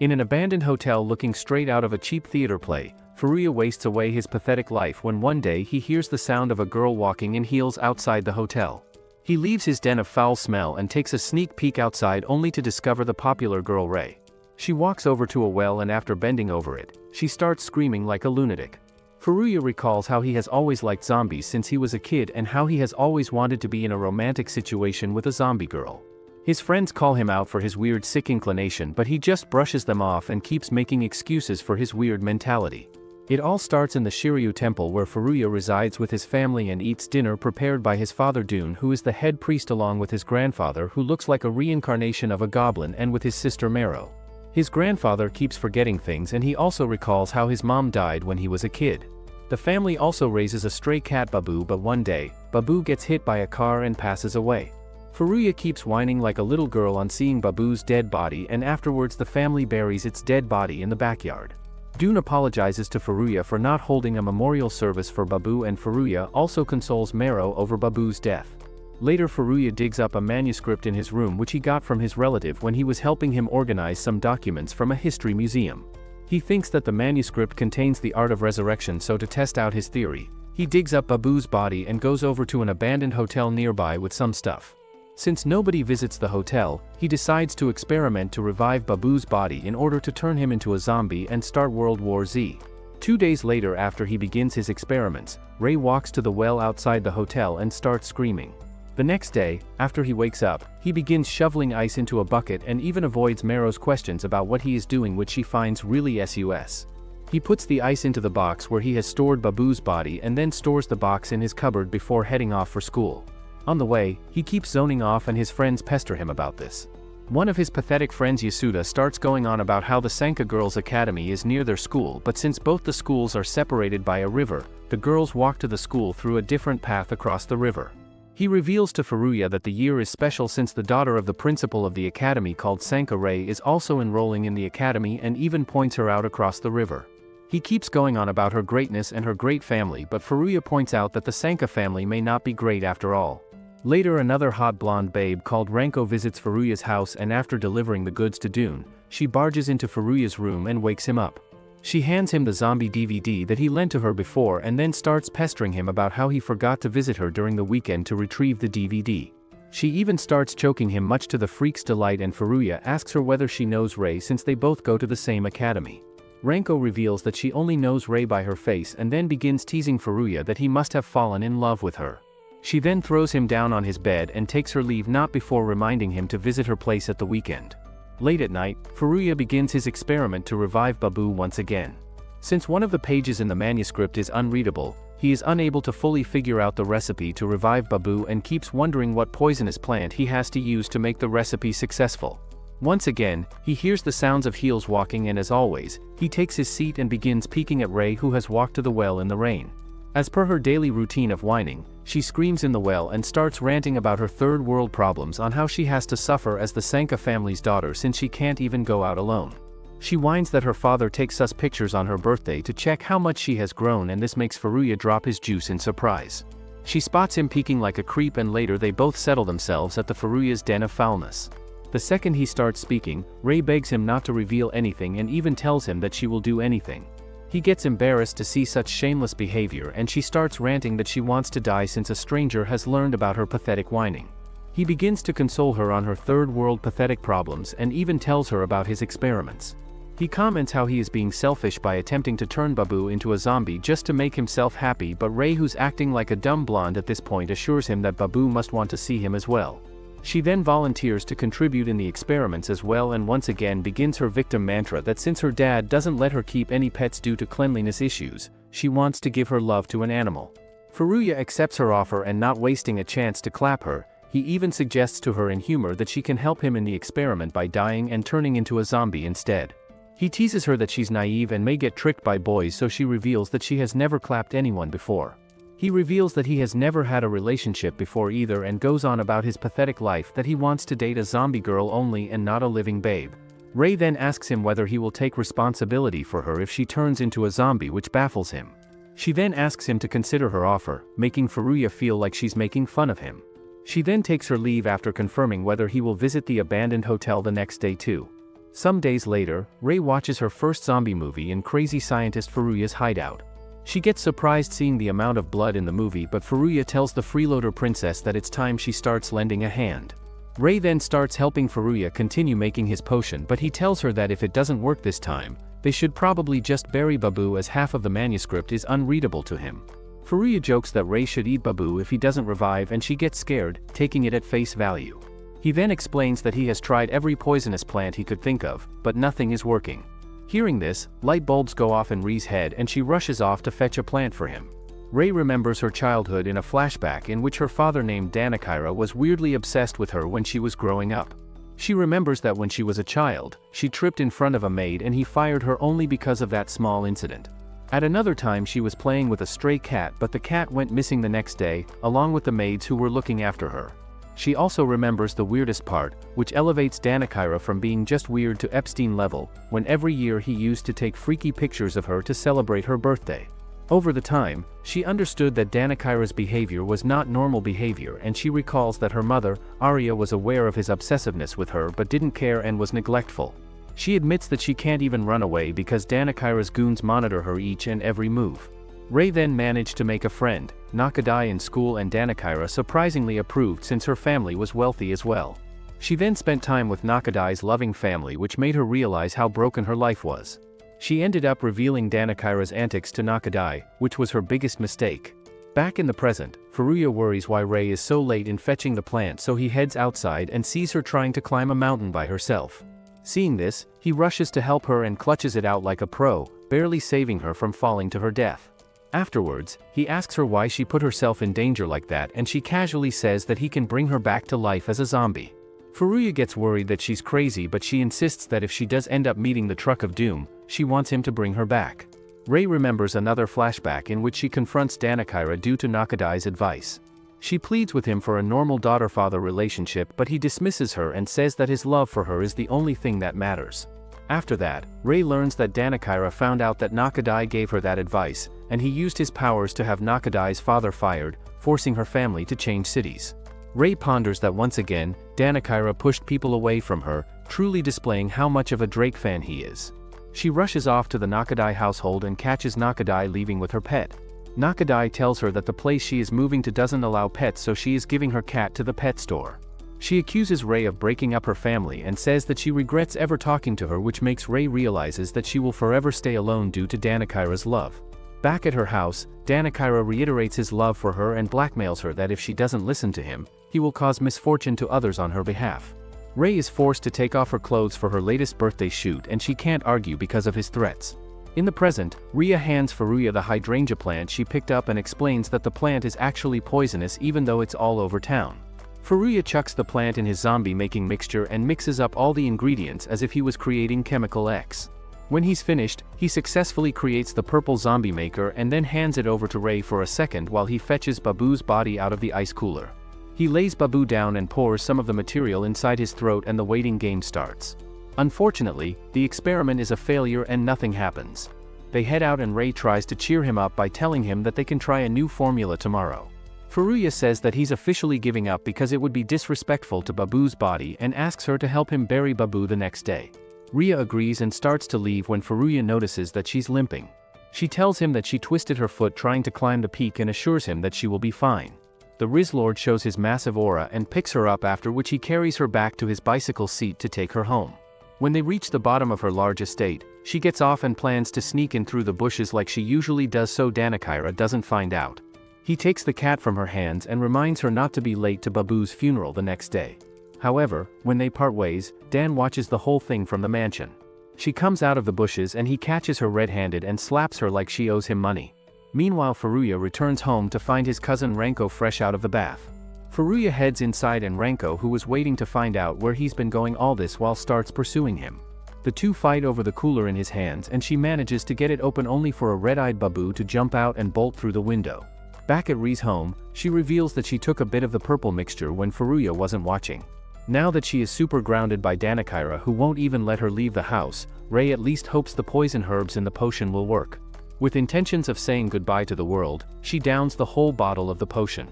In an abandoned hotel looking straight out of a cheap theater play, Furuya wastes away his pathetic life when one day he hears the sound of a girl walking in heels outside the hotel. He leaves his den of foul smell and takes a sneak peek outside only to discover the popular girl Ray. She walks over to a well and after bending over it, she starts screaming like a lunatic. Furuya recalls how he has always liked zombies since he was a kid and how he has always wanted to be in a romantic situation with a zombie girl. His friends call him out for his weird sick inclination, but he just brushes them off and keeps making excuses for his weird mentality. It all starts in the Shiryu temple where Furuya resides with his family and eats dinner prepared by his father Dune, who is the head priest, along with his grandfather who looks like a reincarnation of a goblin, and with his sister Mero. His grandfather keeps forgetting things and he also recalls how his mom died when he was a kid. The family also raises a stray cat Babu, but one day, Babu gets hit by a car and passes away. Furuya keeps whining like a little girl on seeing Babu's dead body, and afterwards the family buries its dead body in the backyard. Dune apologizes to Furuya for not holding a memorial service for Babu, and Furuya also consoles Mero over Babu's death. Later Furuya digs up a manuscript in his room which he got from his relative when he was helping him organize some documents from a history museum. He thinks that the manuscript contains the art of resurrection, so to test out his theory, he digs up Babu's body and goes over to an abandoned hotel nearby with some stuff. Since nobody visits the hotel, he decides to experiment to revive Babu's body in order to turn him into a zombie and start World War Z. 2 days later, after he begins his experiments, Ray walks to the well outside the hotel and starts screaming. The next day, after he wakes up, he begins shoveling ice into a bucket and even avoids Mero's questions about what he is doing, which she finds really sus. He puts the ice into the box where he has stored Babu's body and then stores the box in his cupboard before heading off for school. On the way, he keeps zoning off and his friends pester him about this. One of his pathetic friends, Yasuda, starts going on about how the Sanka Girls' Academy is near their school, but since both the schools are separated by a river, the girls walk to the school through a different path across the river. He reveals to Furuya that the year is special since the daughter of the principal of the academy, called Sanka Ray, is also enrolling in the academy, and even points her out across the river. He keeps going on about her greatness and her great family, but Furuya points out that the Sanka family may not be great after all. Later, another hot blonde babe called Ranko visits Furuya's house, and after delivering the goods to Dune, she barges into Furuya's room and wakes him up. She hands him the zombie DVD that he lent to her before and then starts pestering him about how he forgot to visit her during the weekend to retrieve the DVD. She even starts choking him, much to the freak's delight, and Furuya asks her whether she knows Ray since they both go to the same academy. Ranko reveals that she only knows Ray by her face and then begins teasing Furuya that he must have fallen in love with her. She then throws him down on his bed and takes her leave, not before reminding him to visit her place at the weekend. Late at night, Furuya begins his experiment to revive Babu once again. Since one of the pages in the manuscript is unreadable, he is unable to fully figure out the recipe to revive Babu and keeps wondering what poisonous plant he has to use to make the recipe successful. Once again, he hears the sounds of heels walking, and as always, he takes his seat and begins peeking at Ray, who has walked to the well in the rain. As per her daily routine of whining, she screams in the well and starts ranting about her third world problems, on how she has to suffer as the Sanka family's daughter since she can't even go out alone. She whines that her father takes us pictures on her birthday to check how much she has grown, and this makes Furuya drop his juice in surprise. She spots him peeking like a creep, and later they both settle themselves at the Furuya's den of foulness. The second he starts speaking, Ray begs him not to reveal anything and even tells him that she will do anything. He gets embarrassed to see such shameless behavior, and she starts ranting that she wants to die since a stranger has learned about her pathetic whining. He begins to console her on her third world pathetic problems and even tells her about his experiments. He comments how he is being selfish by attempting to turn Babu into a zombie just to make himself happy, but Ray, who's acting like a dumb blonde at this point, assures him that Babu must want to see him as well. She then volunteers to contribute in the experiments as well, and once again begins her victim mantra that since her dad doesn't let her keep any pets due to cleanliness issues, she wants to give her love to an animal. Furuya accepts her offer, and not wasting a chance to clap her, he even suggests to her in humor that she can help him in the experiment by dying and turning into a zombie instead. He teases her that she's naive and may get tricked by boys, so she reveals that she has never clapped anyone before. He reveals that he has never had a relationship before either, and goes on about his pathetic life, that he wants to date a zombie girl only and not a living babe. Ray then asks him whether he will take responsibility for her if she turns into a zombie, which baffles him. She then asks him to consider her offer, making Furuya feel like she's making fun of him. She then takes her leave after confirming whether he will visit the abandoned hotel the next day too. Some days later, Ray watches her first zombie movie in crazy scientist Furuya's hideout. She gets surprised seeing the amount of blood in the movie, but Furuya tells the freeloader princess that it's time she starts lending a hand. Ray then starts helping Furuya continue making his potion, but he tells her that if it doesn't work this time, they should probably just bury Babu as half of the manuscript is unreadable to him. Furuya jokes that Ray should eat Babu if he doesn't revive, and she gets scared, taking it at face value. He then explains that he has tried every poisonous plant he could think of, but nothing is working. Hearing this, light bulbs go off in Ray's head and she rushes off to fetch a plant for him. Ray remembers her childhood in a flashback in which her father named Danikira was weirdly obsessed with her when she was growing up. She remembers that when she was a child, she tripped in front of a maid and he fired her only because of that small incident. At another time she was playing with a stray cat, but the cat went missing the next day, along with the maids who were looking after her. She also remembers the weirdest part, which elevates Danikira from being just weird to Epstein level, when every year he used to take freaky pictures of her to celebrate her birthday. Over the time, she understood that Danikira's behavior was not normal behavior, and she recalls that her mother, Arya, was aware of his obsessiveness with her but didn't care and was neglectful. She admits that she can't even run away because Danikira's goons monitor her each and every move. Ray then managed to make a friend, Nakadai, in school, and Danikira surprisingly approved since her family was wealthy as well. She then spent time with Nakadai's loving family, which made her realize how broken her life was. She ended up revealing Danikira's antics to Nakadai, which was her biggest mistake. Back in the present, Furuya worries why Ray is so late in fetching the plant, so he heads outside and sees her trying to climb a mountain by herself. Seeing this, he rushes to help her and clutches it out like a pro, barely saving her from falling to her death. Afterwards, he asks her why she put herself in danger like that, and she casually says that he can bring her back to life as a zombie. Furuya gets worried that she's crazy, but she insists that if she does end up meeting the Truck of Doom, she wants him to bring her back. Ray remembers another flashback in which she confronts Danikira due to Nakadai's advice. She pleads with him for a normal daughter-father relationship, but he dismisses her and says that his love for her is the only thing that matters. After that, Ray learns that Danikira found out that Nakadai gave her that advice, and he used his powers to have Nakadai's father fired, forcing her family to change cities. Ray ponders that once again, Danikira pushed people away from her, truly displaying how much of a Drake fan he is. She rushes off to the Nakadai household and catches Nakadai leaving with her pet. Nakadai tells her that the place she is moving to doesn't allow pets, so she is giving her cat to the pet store. She accuses Ray of breaking up her family and says that she regrets ever talking to her, which makes Ray realizes that she will forever stay alone due to Danikira's love. Back at her house, Danikira reiterates his love for her and blackmails her that if she doesn't listen to him, he will cause misfortune to others on her behalf. Ray is forced to take off her clothes for her latest birthday shoot, and she can't argue because of his threats. In the present, Rhea hands Furuya the hydrangea plant she picked up and explains that the plant is actually poisonous even though it's all over town. Furuya chucks the plant in his zombie-making mixture and mixes up all the ingredients as if he was creating Chemical X. When he's finished, he successfully creates the purple zombie maker and then hands it over to Ray for a second while he fetches Babu's body out of the ice cooler. He lays Babu down and pours some of the material inside his throat, and the waiting game starts. Unfortunately, the experiment is a failure and nothing happens. They head out and Ray tries to cheer him up by telling him that they can try a new formula tomorrow. Furuya says that he's officially giving up because it would be disrespectful to Babu's body and asks her to help him bury Babu the next day. Rhea agrees and starts to leave when Furuya notices that she's limping. She tells him that she twisted her foot trying to climb the peak and assures him that she will be fine. The Riz Lord shows his massive aura and picks her up, after which he carries her back to his bicycle seat to take her home. When they reach the bottom of her large estate, she gets off and plans to sneak in through the bushes like she usually does so Danikira doesn't find out. He takes the cat from her hands and reminds her not to be late to Babu's funeral the next day. However, when they part ways, Dan watches the whole thing from the mansion. She comes out of the bushes and he catches her red-handed and slaps her like she owes him money. Meanwhile, Furuya returns home to find his cousin Ranko fresh out of the bath. Furuya heads inside and Ranko, who was waiting to find out where he's been going all this while, starts pursuing him. The two fight over the cooler in his hands and she manages to get it open only for a red-eyed Babu to jump out and bolt through the window. Back at Ri's home, she reveals that she took a bit of the purple mixture when Furuya wasn't watching. Now that she is super grounded by Danikira, who won't even let her leave the house, Ray at least hopes the poison herbs in the potion will work. With intentions of saying goodbye to the world, she downs the whole bottle of the potion.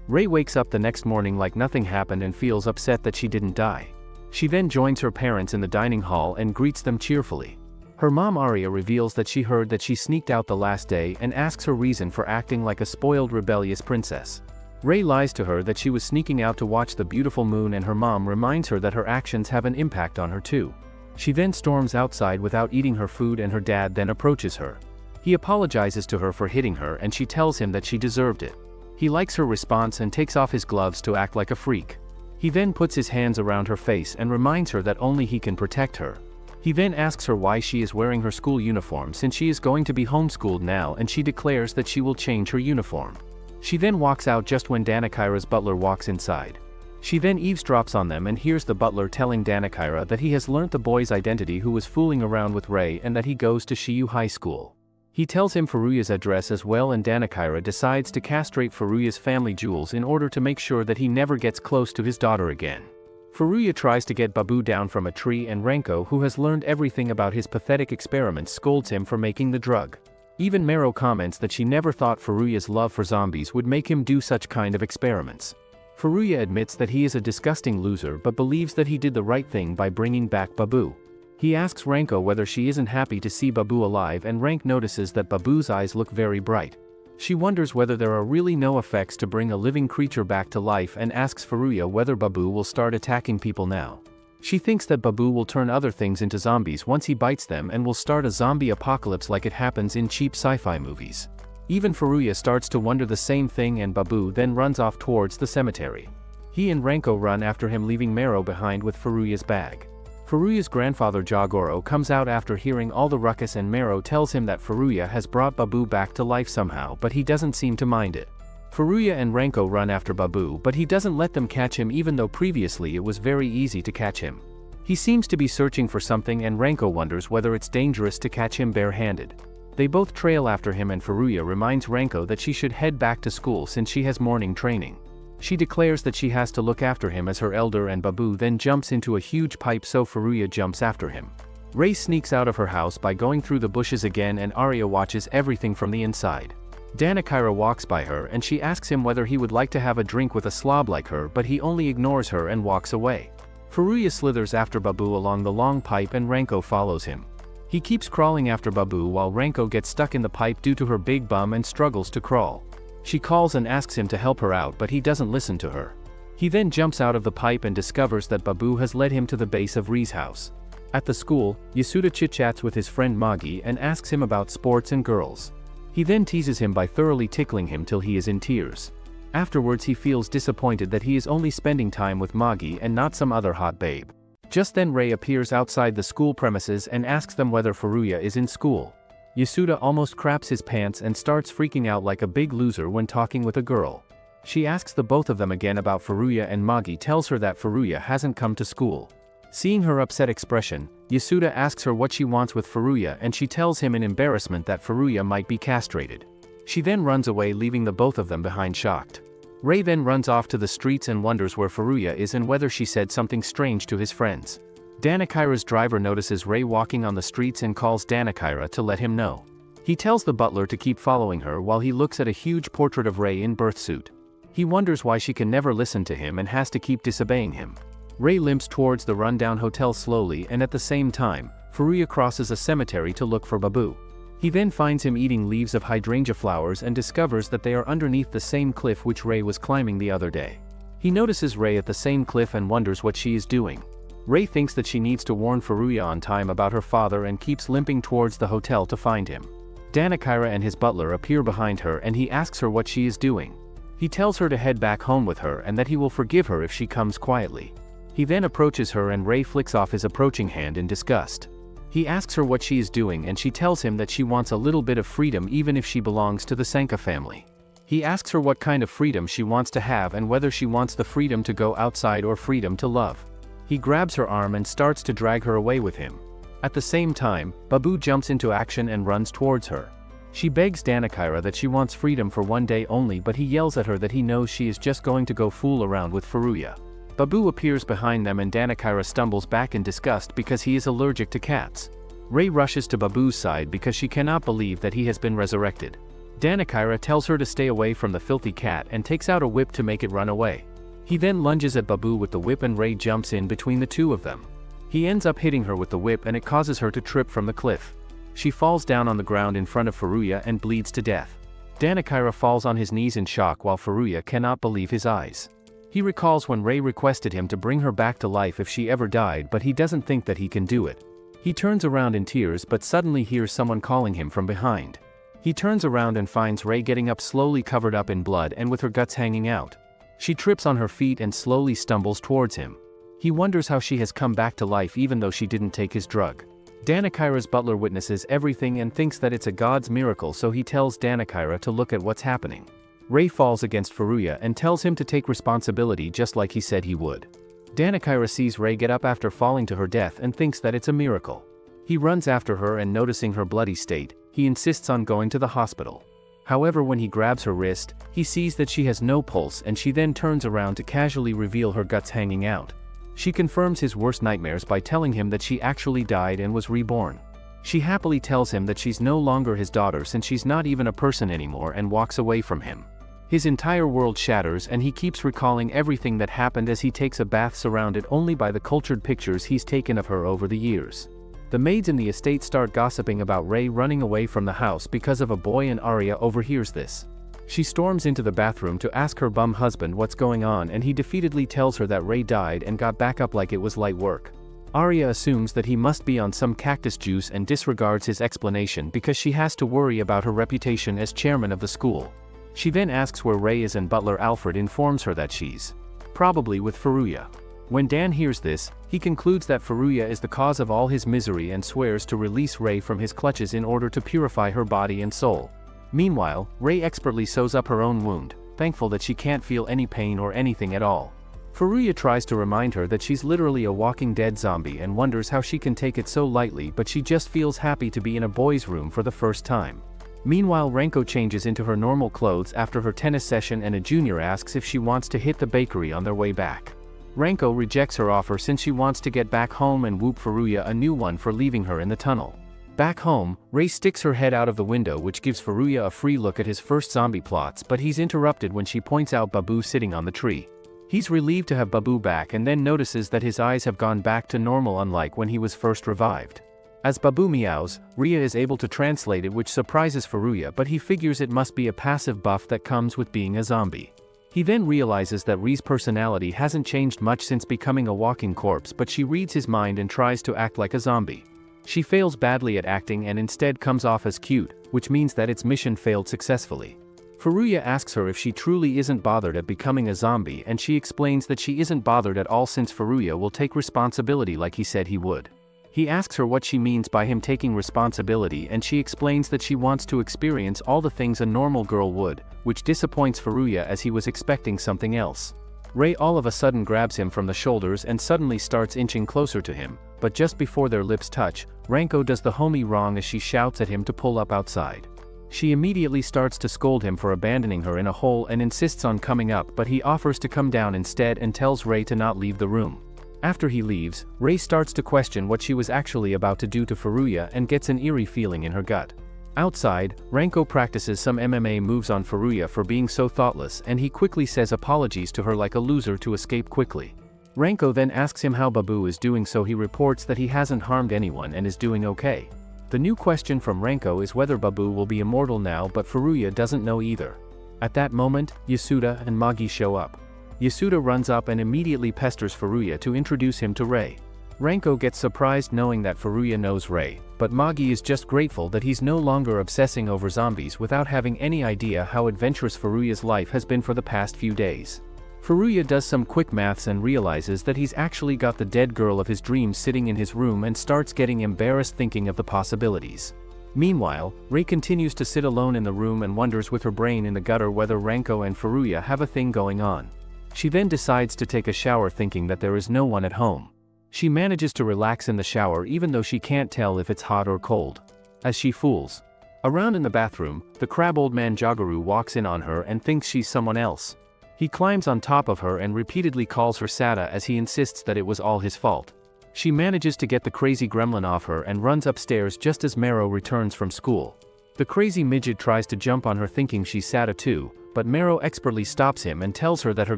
Ray wakes up the next morning like nothing happened and feels upset that she didn't die. She then joins her parents in the dining hall and greets them cheerfully. Her mom Arya reveals that she heard that she sneaked out the last day and asks her reason for acting like a spoiled rebellious princess. Ray lies to her that she was sneaking out to watch the beautiful moon, and her mom reminds her that her actions have an impact on her too. She then storms outside without eating her food, and her dad then approaches her. He apologizes to her for hitting her and she tells him that she deserved it. He likes her response and takes off his gloves to act like a freak. He then puts his hands around her face and reminds her that only he can protect her. He then asks her why she is wearing her school uniform since she is going to be homeschooled now, and she declares that she will change her uniform. She then walks out just when Danikira's butler walks inside. She then eavesdrops on them and hears the butler telling Danikira that he has learnt the boy's identity who was fooling around with Ray and that he goes to Shiyu High School. He tells him Furuya's address as well, and Danikira decides to castrate Furuya's family jewels in order to make sure that he never gets close to his daughter again. Furuya tries to get Babu down from a tree, and Ranko, who has learned everything about his pathetic experiments, scolds him for making the drug. Even Mero comments that she never thought Furuya's love for zombies would make him do such kind of experiments. Furuya admits that he is a disgusting loser but believes that he did the right thing by bringing back Babu. He asks Ranko whether she isn't happy to see Babu alive, and Rank notices that Babu's eyes look very bright. She wonders whether there are really no effects to bring a living creature back to life and asks Furuya whether Babu will start attacking people now. She thinks that Babu will turn other things into zombies once he bites them and will start a zombie apocalypse like it happens in cheap sci-fi movies. Even Furuya starts to wonder the same thing, and Babu then runs off towards the cemetery. He and Ranko run after him, leaving Mero behind with Furuya's bag. Furuya's grandfather Jagoro comes out after hearing all the ruckus, and Mero tells him that Furuya has brought Babu back to life somehow, but he doesn't seem to mind it. Furuya and Ranko run after Babu, but he doesn't let them catch him, even though previously it was very easy to catch him. He seems to be searching for something, and Ranko wonders whether it's dangerous to catch him barehanded. They both trail after him, and Furuya reminds Ranko that she should head back to school since she has morning training. She declares that she has to look after him as her elder, and Babu then jumps into a huge pipe, so Furuya jumps after him. Ray sneaks out of her house by going through the bushes again, and Arya watches everything from the inside. Danikira walks by her and she asks him whether he would like to have a drink with a slob like her, but he only ignores her and walks away. Furuya slithers after Babu along the long pipe, and Ranko follows him. He keeps crawling after Babu while Ranko gets stuck in the pipe due to her big bum and struggles to crawl. She calls and asks him to help her out, but he doesn't listen to her. He then jumps out of the pipe and discovers that Babu has led him to the base of Ri's house. At the school, Yasuda chit-chats with his friend Magi and asks him about sports and girls. He then teases him by thoroughly tickling him till he is in tears. Afterwards he feels disappointed that he is only spending time with Magi and not some other hot babe. Just then Ray appears outside the school premises and asks them whether Furuya is in school. Yasuda almost craps his pants and starts freaking out like a big loser when talking with a girl. She asks the both of them again about Furuya, and Magi tells her that Furuya hasn't come to school. Seeing her upset expression, Yasuda asks her what she wants with Furuya, and she tells him in embarrassment that Furuya might be castrated. She then runs away, leaving the both of them behind shocked. Ray then runs off to the streets and wonders where Furuya is and whether she said something strange to his friends. Danikira's driver notices Ray walking on the streets and calls Danikira to let him know. He tells the butler to keep following her while he looks at a huge portrait of Ray in birthsuit. He wonders why she can never listen to him and has to keep disobeying him. Ray limps towards the rundown hotel slowly, and at the same time, Furuya crosses a cemetery to look for Babu. He then finds him eating leaves of hydrangea flowers and discovers that they are underneath the same cliff which Ray was climbing the other day. He notices Ray at the same cliff and wonders what she is doing. Ray thinks that she needs to warn Furuya on time about her father and keeps limping towards the hotel to find him. Danikira and his butler appear behind her and he asks her what she is doing. He tells her to head back home with her and that he will forgive her if she comes quietly. He then approaches her and Ray flicks off his approaching hand in disgust. He asks her what she is doing and she tells him that she wants a little bit of freedom even if she belongs to the Sanka family. He asks her what kind of freedom she wants to have and whether she wants the freedom to go outside or freedom to love. He grabs her arm and starts to drag her away with him. At the same time, Babu jumps into action and runs towards her. She begs Danikira that she wants freedom for one day only, but he yells at her that he knows she is just going to go fool around with Furuya. Babu appears behind them and Danikira stumbles back in disgust because he is allergic to cats. Ray rushes to Babu's side because she cannot believe that he has been resurrected. Danikira tells her to stay away from the filthy cat and takes out a whip to make it run away. He then lunges at Babu with the whip and Ray jumps in between the two of them. He ends up hitting her with the whip and it causes her to trip from the cliff. She falls down on the ground in front of Furuya and bleeds to death. Danikira falls on his knees in shock while Furuya cannot believe his eyes. He recalls when Ray requested him to bring her back to life if she ever died, but he doesn't think that he can do it. He turns around in tears but suddenly hears someone calling him from behind. He turns around and finds Ray getting up slowly, covered up in blood and with her guts hanging out. She trips on her feet and slowly stumbles towards him. He wonders how she has come back to life even though she didn't take his drug. Danikira's butler witnesses everything and thinks that it's a god's miracle, so he tells Danikira to look at what's happening. Ray falls against Furuya and tells him to take responsibility just like he said he would. Danikira sees Ray get up after falling to her death and thinks that it's a miracle. He runs after her and noticing her bloody state, he insists on going to the hospital. However, when he grabs her wrist, he sees that she has no pulse and she then turns around to casually reveal her guts hanging out. She confirms his worst nightmares by telling him that she actually died and was reborn. She happily tells him that she's no longer his daughter since she's not even a person anymore and walks away from him. His entire world shatters and he keeps recalling everything that happened as he takes a bath surrounded only by the cultured pictures he's taken of her over the years. The maids in the estate start gossiping about Ray running away from the house because of a boy and Arya overhears this. She storms into the bathroom to ask her bum husband what's going on and he defeatedly tells her that Ray died and got back up like it was light work. Arya assumes that he must be on some cactus juice and disregards his explanation because she has to worry about her reputation as chairman of the school. She then asks where Ray is and butler Alfred informs her that she's probably with Furuya. When Dan hears this, he concludes that Furuya is the cause of all his misery and swears to release Ray from his clutches in order to purify her body and soul. Meanwhile, Ray expertly sews up her own wound, thankful that she can't feel any pain or anything at all. Furuya tries to remind her that she's literally a walking dead zombie and wonders how she can take it so lightly, but she just feels happy to be in a boys' room for the first time. Meanwhile, Ranko changes into her normal clothes after her tennis session and a junior asks if she wants to hit the bakery on their way back. Ranko rejects her offer since she wants to get back home and whoop Furuya a new one for leaving her in the tunnel. Back home, Ray sticks her head out of the window, which gives Furuya a free look at his first zombie plots, but he's interrupted when she points out Babu sitting on the tree. He's relieved to have Babu back and then notices that his eyes have gone back to normal, unlike when he was first revived. As Babu meows, Ria is able to translate it, which surprises Furuya, but he figures it must be a passive buff that comes with being a zombie. He then realizes that Ri's personality hasn't changed much since becoming a walking corpse, but she reads his mind and tries to act like a zombie. She fails badly at acting and instead comes off as cute, which means that its mission failed successfully. Furuya asks her if she truly isn't bothered at becoming a zombie, and she explains that she isn't bothered at all since Furuya will take responsibility like he said he would. He asks her what she means by him taking responsibility, and she explains that she wants to experience all the things a normal girl would, which disappoints Furuya as he was expecting something else. Ray all of a sudden grabs him from the shoulders and suddenly starts inching closer to him, but just before their lips touch, Ranko does the homie wrong as she shouts at him to pull up outside. She immediately starts to scold him for abandoning her in a hole and insists on coming up, but he offers to come down instead and tells Ray to not leave the room. After he leaves, Ray starts to question what she was actually about to do to Furuya and gets an eerie feeling in her gut. Outside, Ranko practices some MMA moves on Furuya for being so thoughtless, and he quickly says apologies to her like a loser to escape quickly. Ranko then asks him how Babu is doing, so he reports that he hasn't harmed anyone and is doing okay. The new question from Ranko is whether Babu will be immortal now, but Furuya doesn't know either. At that moment, Yasuda and Magi show up. Yasuda runs up and immediately pesters Furuya to introduce him to Ray. Ranko gets surprised knowing that Furuya knows Ray, but Magi is just grateful that he's no longer obsessing over zombies without having any idea how adventurous Furuya's life has been for the past few days. Furuya does some quick maths and realizes that he's actually got the dead girl of his dreams sitting in his room and starts getting embarrassed thinking of the possibilities. Meanwhile, Ray continues to sit alone in the room and wonders with her brain in the gutter whether Ranko and Furuya have a thing going on. She then decides to take a shower thinking that there is no one at home. She manages to relax in the shower even though she can't tell if it's hot or cold. As she fools around in the bathroom, the crab old man Jagaru walks in on her and thinks she's someone else. He climbs on top of her and repeatedly calls her Sada as he insists that it was all his fault. She manages to get the crazy gremlin off her and runs upstairs just as Mero returns from school. The crazy midget tries to jump on her thinking she's Sada too, but Mero expertly stops him and tells her that her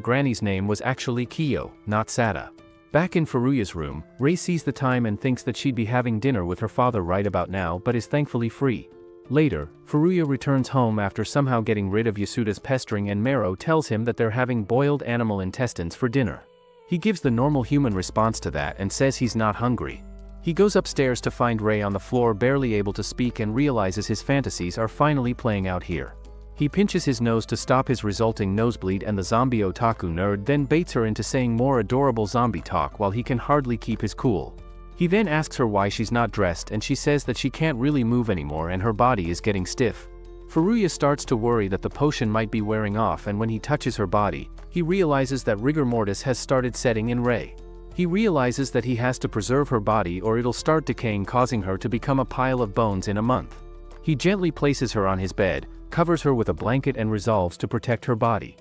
granny's name was actually Kiyo, not Sada. Back in Furuya's room, Ray sees the time and thinks that she'd be having dinner with her father right about now but is thankfully free. Later, Furuya returns home after somehow getting rid of Yasuda's pestering and Mero tells him that they're having boiled animal intestines for dinner. He gives the normal human response to that and says he's not hungry. He goes upstairs to find Ray on the floor barely able to speak and realizes his fantasies are finally playing out here. He pinches his nose to stop his resulting nosebleed and the zombie otaku nerd then baits her into saying more adorable zombie talk while he can hardly keep his cool. He then asks her why she's not dressed and she says that she can't really move anymore and her body is getting stiff. Furuya starts to worry that the potion might be wearing off and when he touches her body, he realizes that rigor mortis has started setting in Ray. He realizes that he has to preserve her body or it'll start decaying causing her to become a pile of bones in a month. He gently places her on his bed, covers her with a blanket and resolves to protect her body.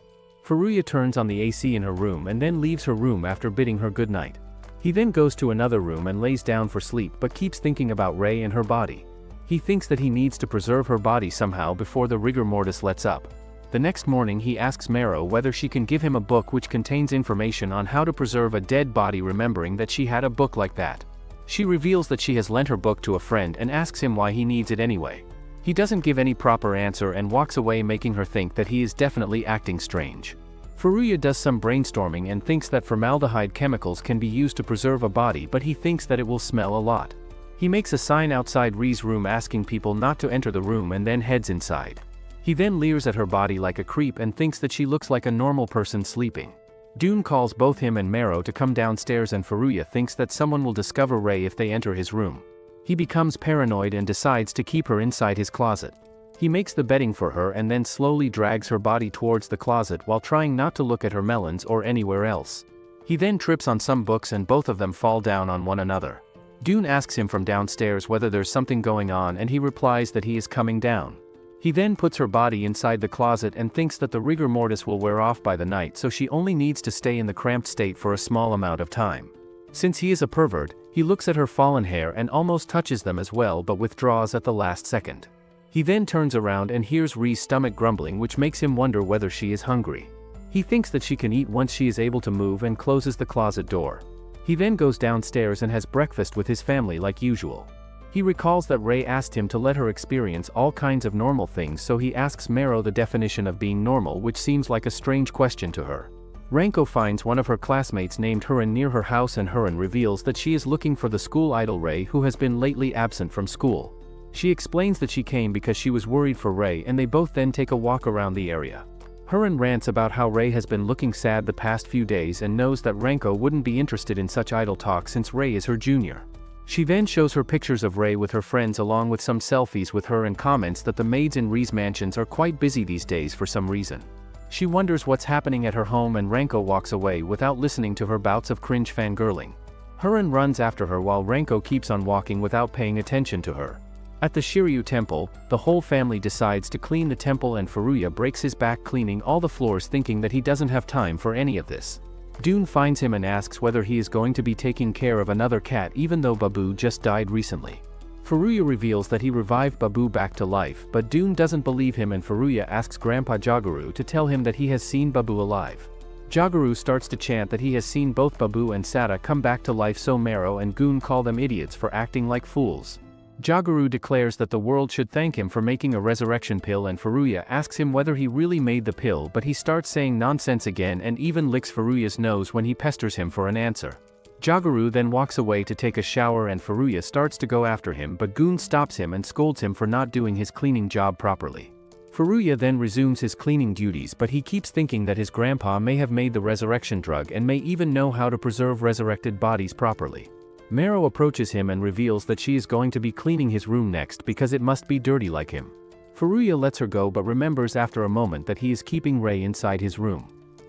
Furuya turns on the AC in her room and then leaves her room after bidding her goodnight. He then goes to another room and lays down for sleep but keeps thinking about Ray and her body. He thinks that he needs to preserve her body somehow before the rigor mortis lets up. The next morning he asks Mero whether she can give him a book which contains information on how to preserve a dead body, remembering that she had a book like that. She reveals that she has lent her book to a friend and asks him why he needs it anyway. He doesn't give any proper answer and walks away, making her think that he is definitely acting strange. Furuya does some brainstorming and thinks that formaldehyde chemicals can be used to preserve a body, but he thinks that it will smell a lot. He makes a sign outside Ree's room asking people not to enter the room and then heads inside. He then leers at her body like a creep and thinks that she looks like a normal person sleeping. Dune calls both him and Mero to come downstairs and Furuya thinks that someone will discover Ray if they enter his room. He becomes paranoid and decides to keep her inside his closet. He makes the bedding for her and then slowly drags her body towards the closet while trying not to look at her melons or anywhere else. He then trips on some books and both of them fall down on one another. Dune asks him from downstairs whether there's something going on and he replies that he is coming down. He then puts her body inside the closet and thinks that the rigor mortis will wear off by the night, so she only needs to stay in the cramped state for a small amount of time. Since he is a pervert, he looks at her fallen hair and almost touches them as well but withdraws at the last second. He then turns around and hears Ree's stomach grumbling, which makes him wonder whether she is hungry. He thinks that she can eat once she is able to move and closes the closet door. He then goes downstairs and has breakfast with his family like usual. He recalls that Ray asked him to let her experience all kinds of normal things, so he asks Mero the definition of being normal, which seems like a strange question to her. Ranko finds one of her classmates named Hurin near her house and Hurin reveals that she is looking for the school idol Ray, who has been lately absent from school. She explains that she came because she was worried for Ray and they both then take a walk around the area. Hurin rants about how Ray has been looking sad the past few days and knows that Ranko wouldn't be interested in such idle talk since Ray is her junior. She then shows her pictures of Ray with her friends along with some selfies with her and comments that the maids in Ree's mansions are quite busy these days for some reason. She wonders what's happening at her home and Ranko walks away without listening to her bouts of cringe fangirling. Hurin runs after her while Ranko keeps on walking without paying attention to her. At the Shiryu temple, the whole family decides to clean the temple and Furuya breaks his back cleaning all the floors, thinking that he doesn't have time for any of this. Dune finds him and asks whether he is going to be taking care of another cat even though Babu just died recently. Furuya reveals that he revived Babu back to life, but Dune doesn't believe him and Furuya asks Grandpa Jagaru to tell him that he has seen Babu alive. Jagaru starts to chant that he has seen both Babu and Sada come back to life, so Mero and Goon call them idiots for acting like fools. Jagaru declares that the world should thank him for making a resurrection pill and Furuya asks him whether he really made the pill, but he starts saying nonsense again and even licks Furuya's nose when he pesters him for an answer. Jagaru then walks away to take a shower and Furuya starts to go after him, but Goon stops him and scolds him for not doing his cleaning job properly. Furuya then resumes his cleaning duties, but he keeps thinking that his grandpa may have made the resurrection drug and may even know how to preserve resurrected bodies properly. Mero approaches him and reveals that she is going to be cleaning his room next because it must be dirty like him. Furuya lets her go but remembers after a moment that he is keeping Ray inside his room.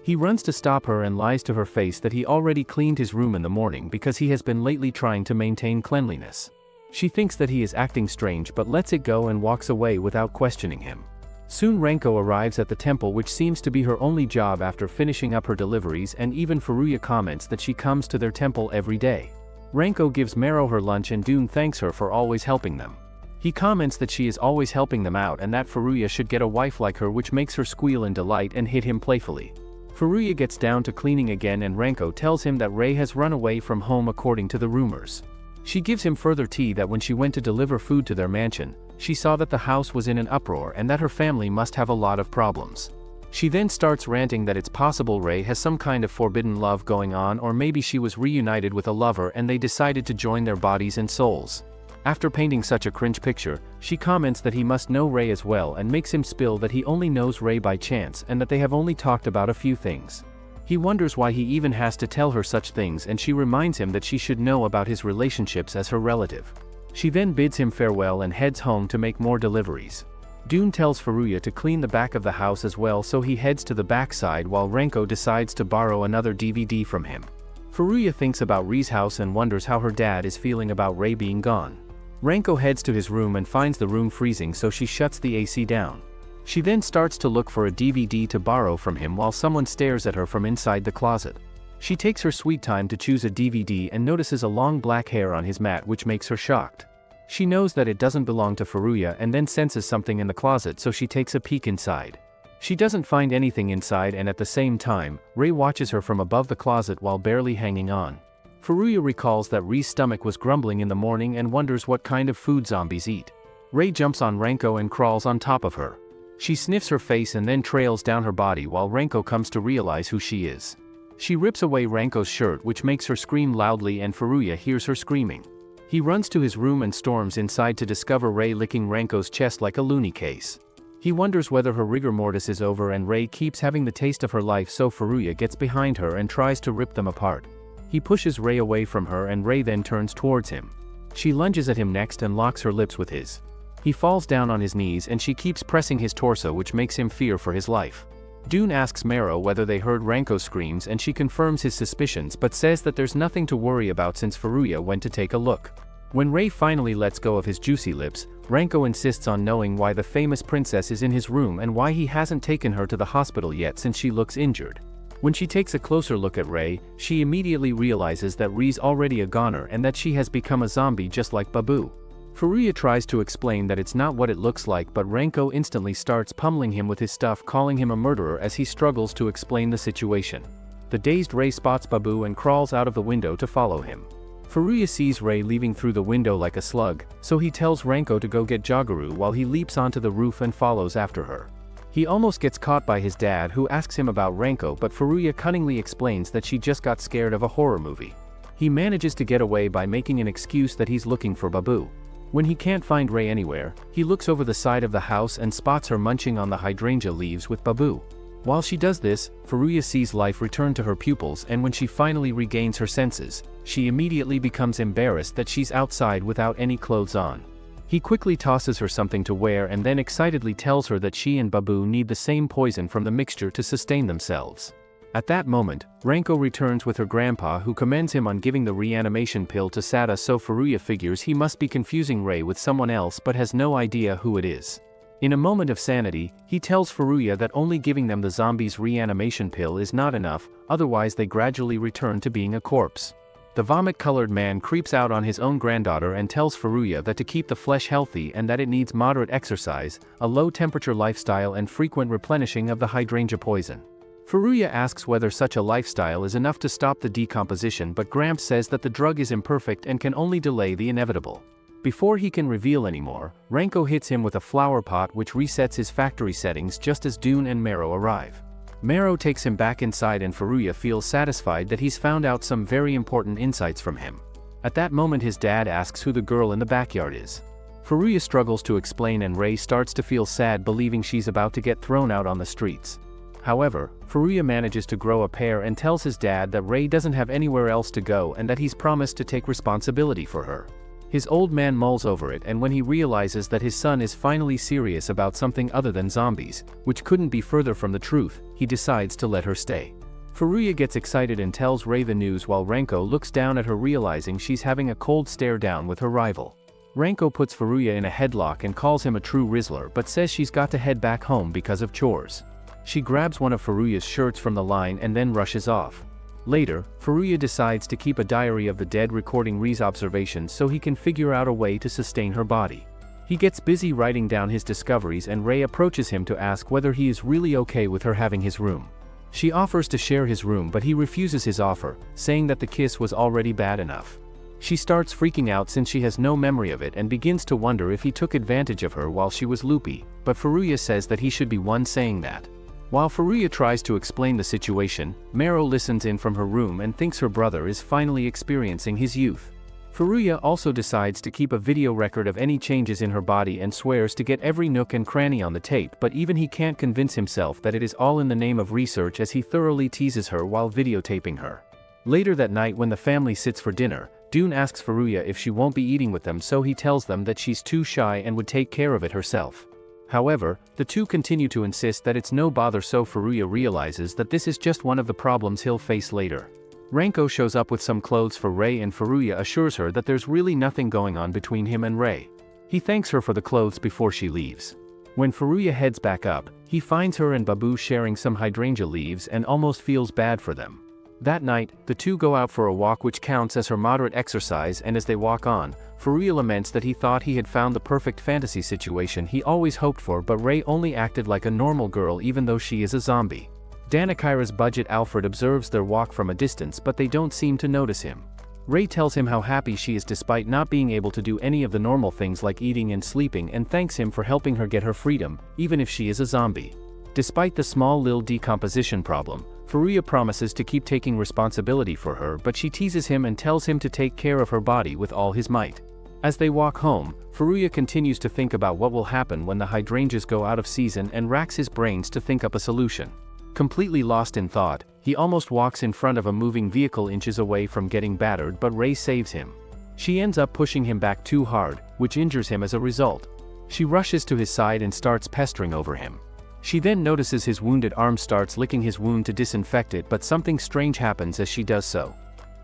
He runs to stop her and lies to her face that he already cleaned his room in the morning because he has been lately trying to maintain cleanliness. She thinks that he is acting strange but lets it go and walks away without questioning him. Soon Ranko arrives at the temple, which seems to be her only job after finishing up her deliveries, and even Furuya comments that she comes to their temple every day. Ranko gives Mero her lunch and Dune thanks her for always helping them. He comments that she is always helping them out and that Furuya should get a wife like her, which makes her squeal in delight and hit him playfully. Furuya gets down to cleaning again and Ranko tells him that Ray has run away from home according to the rumors. She gives him further tea that when she went to deliver food to their mansion, she saw that the house was in an uproar and that her family must have a lot of problems. She then starts ranting that it's possible Ray has some kind of forbidden love going on, or maybe she was reunited with a lover and they decided to join their bodies and souls. After painting such a cringe picture, she comments that he must know Ray as well and makes him spill that he only knows Ray by chance and that they have only talked about a few things. He wonders why he even has to tell her such things, and she reminds him that she should know about his relationships as her relative. She then bids him farewell and heads home to make more deliveries. Dune tells Furuya to clean the back of the house as well, so he heads to the backside while Ranko decides to borrow another DVD from him. Furuya thinks about Ree's house and wonders how her dad is feeling about Ray being gone. Ranko heads to his room and finds the room freezing, so she shuts the AC down. She then starts to look for a DVD to borrow from him while someone stares at her from inside the closet. She takes her sweet time to choose a DVD and notices a long black hair on his mat, which makes her shocked. She knows that it doesn't belong to Furuya and then senses something in the closet, so she takes a peek inside. She doesn't find anything inside, and at the same time, Ray watches her from above the closet while barely hanging on. Furuya recalls that Ree's stomach was grumbling in the morning and wonders what kind of food zombies eat. Ray jumps on Ranko and crawls on top of her. She sniffs her face and then trails down her body while Ranko comes to realize who she is. She rips away Ranko's shirt, which makes her scream loudly, and Furuya hears her screaming. He runs to his room and storms inside to discover Ray licking Ranko's chest like a loony case. He wonders whether her rigor mortis is over, and Ray keeps having the taste of her life, so Furuya gets behind her and tries to rip them apart. He pushes Ray away from her and Ray then turns towards him. She lunges at him next and locks her lips with his. He falls down on his knees and she keeps pressing his torso, which makes him fear for his life. Dune asks Mero whether they heard Ranko's screams and she confirms his suspicions but says that there's nothing to worry about since Furuya went to take a look. When Ray finally lets go of his juicy lips, Ranko insists on knowing why the famous princess is in his room and why he hasn't taken her to the hospital yet since she looks injured. When she takes a closer look at Ray, she immediately realizes that Ree's already a goner and that she has become a zombie just like Babu. Furuya tries to explain that it's not what it looks like, but Ranko instantly starts pummeling him with his stuff, calling him a murderer as he struggles to explain the situation. The dazed Ray spots Babu and crawls out of the window to follow him. Furuya sees Ray leaving through the window like a slug, so he tells Ranko to go get Jagaru while he leaps onto the roof and follows after her. He almost gets caught by his dad, who asks him about Ranko, but Furuya cunningly explains that she just got scared of a horror movie. He manages to get away by making an excuse that he's looking for Babu. When he can't find Ray anywhere, he looks over the side of the house and spots her munching on the hydrangea leaves with Babu. While she does this, Furuya sees life return to her pupils, and when she finally regains her senses, she immediately becomes embarrassed that she's outside without any clothes on. He quickly tosses her something to wear and then excitedly tells her that she and Babu need the same poison from the mixture to sustain themselves. At that moment, Ranko returns with her grandpa, who commends him on giving the reanimation pill to Sada, so Furuya figures he must be confusing Ray with someone else but has no idea who it is. In a moment of sanity, he tells Furuya that only giving them the zombie's reanimation pill is not enough, otherwise they gradually return to being a corpse. The vomit-colored man creeps out on his own granddaughter and tells Furuya that to keep the flesh healthy and that it needs moderate exercise, a low-temperature lifestyle and frequent replenishing of the hydrangea poison. Furuya asks whether such a lifestyle is enough to stop the decomposition, but Gramps says that the drug is imperfect and can only delay the inevitable. Before he can reveal anymore, Ranko hits him with a flower pot, which resets his factory settings just as Dune and Mero arrive. Mero takes him back inside and Furuya feels satisfied that he's found out some very important insights from him. At that moment his dad asks who the girl in the backyard is. Furuya struggles to explain and Ray starts to feel sad, believing she's about to get thrown out on the streets. However, Furuya manages to grow a pair and tells his dad that Ray doesn't have anywhere else to go and that he's promised to take responsibility for her. His old man mulls over it, and when he realizes that his son is finally serious about something other than zombies, which couldn't be further from the truth, he decides to let her stay. Furuya gets excited and tells Ray the news while Ranko looks down at her, realizing she's having a cold stare down with her rival. Ranko puts Furuya in a headlock and calls him a true Rizzler, but says she's got to head back home because of chores. She grabs one of Furuya's shirts from the line and then rushes off. Later, Furuya decides to keep a diary of the dead, recording Ree's observations so he can figure out a way to sustain her body. He gets busy writing down his discoveries and Ray approaches him to ask whether he is really okay with her having his room. She offers to share his room but he refuses his offer, saying that the kiss was already bad enough. She starts freaking out since she has no memory of it and begins to wonder if he took advantage of her while she was loopy, but Furuya says that he should be one saying that. While Furuya tries to explain the situation, Mero listens in from her room and thinks her brother is finally experiencing his youth. Furuya also decides to keep a video record of any changes in her body and swears to get every nook and cranny on the tape, but even he can't convince himself that it is all in the name of research as he thoroughly teases her while videotaping her. Later that night when the family sits for dinner, Dune asks Furuya if she won't be eating with them, so he tells them that she's too shy and would take care of it herself. However, the two continue to insist that it's no bother, so Furuya realizes that this is just one of the problems he'll face later. Ranko shows up with some clothes for Ray and Furuya assures her that there's really nothing going on between him and Ray. He thanks her for the clothes before she leaves. When Furuya heads back up, he finds her and Babu sharing some hydrangea leaves and almost feels bad for them. That night, the two go out for a walk, which counts as her moderate exercise, and as they walk on, Furuya laments that he thought he had found the perfect fantasy situation he always hoped for, but Ray only acted like a normal girl even though she is a zombie. Danikira's budget Alfred observes their walk from a distance, but they don't seem to notice him. Ray tells him how happy she is despite not being able to do any of the normal things like eating and sleeping, and thanks him for helping her get her freedom, even if she is a zombie. Despite the small little decomposition problem, Furuya promises to keep taking responsibility for her, but she teases him and tells him to take care of her body with all his might. As they walk home, Furuya continues to think about what will happen when the hydrangeas go out of season and racks his brains to think up a solution. Completely lost in thought, he almost walks in front of a moving vehicle inches away from getting battered, but Ray saves him. She ends up pushing him back too hard, which injures him as a result. She rushes to his side and starts pestering over him. She then notices his wounded arm, starts licking his wound to disinfect it, but something strange happens as she does so.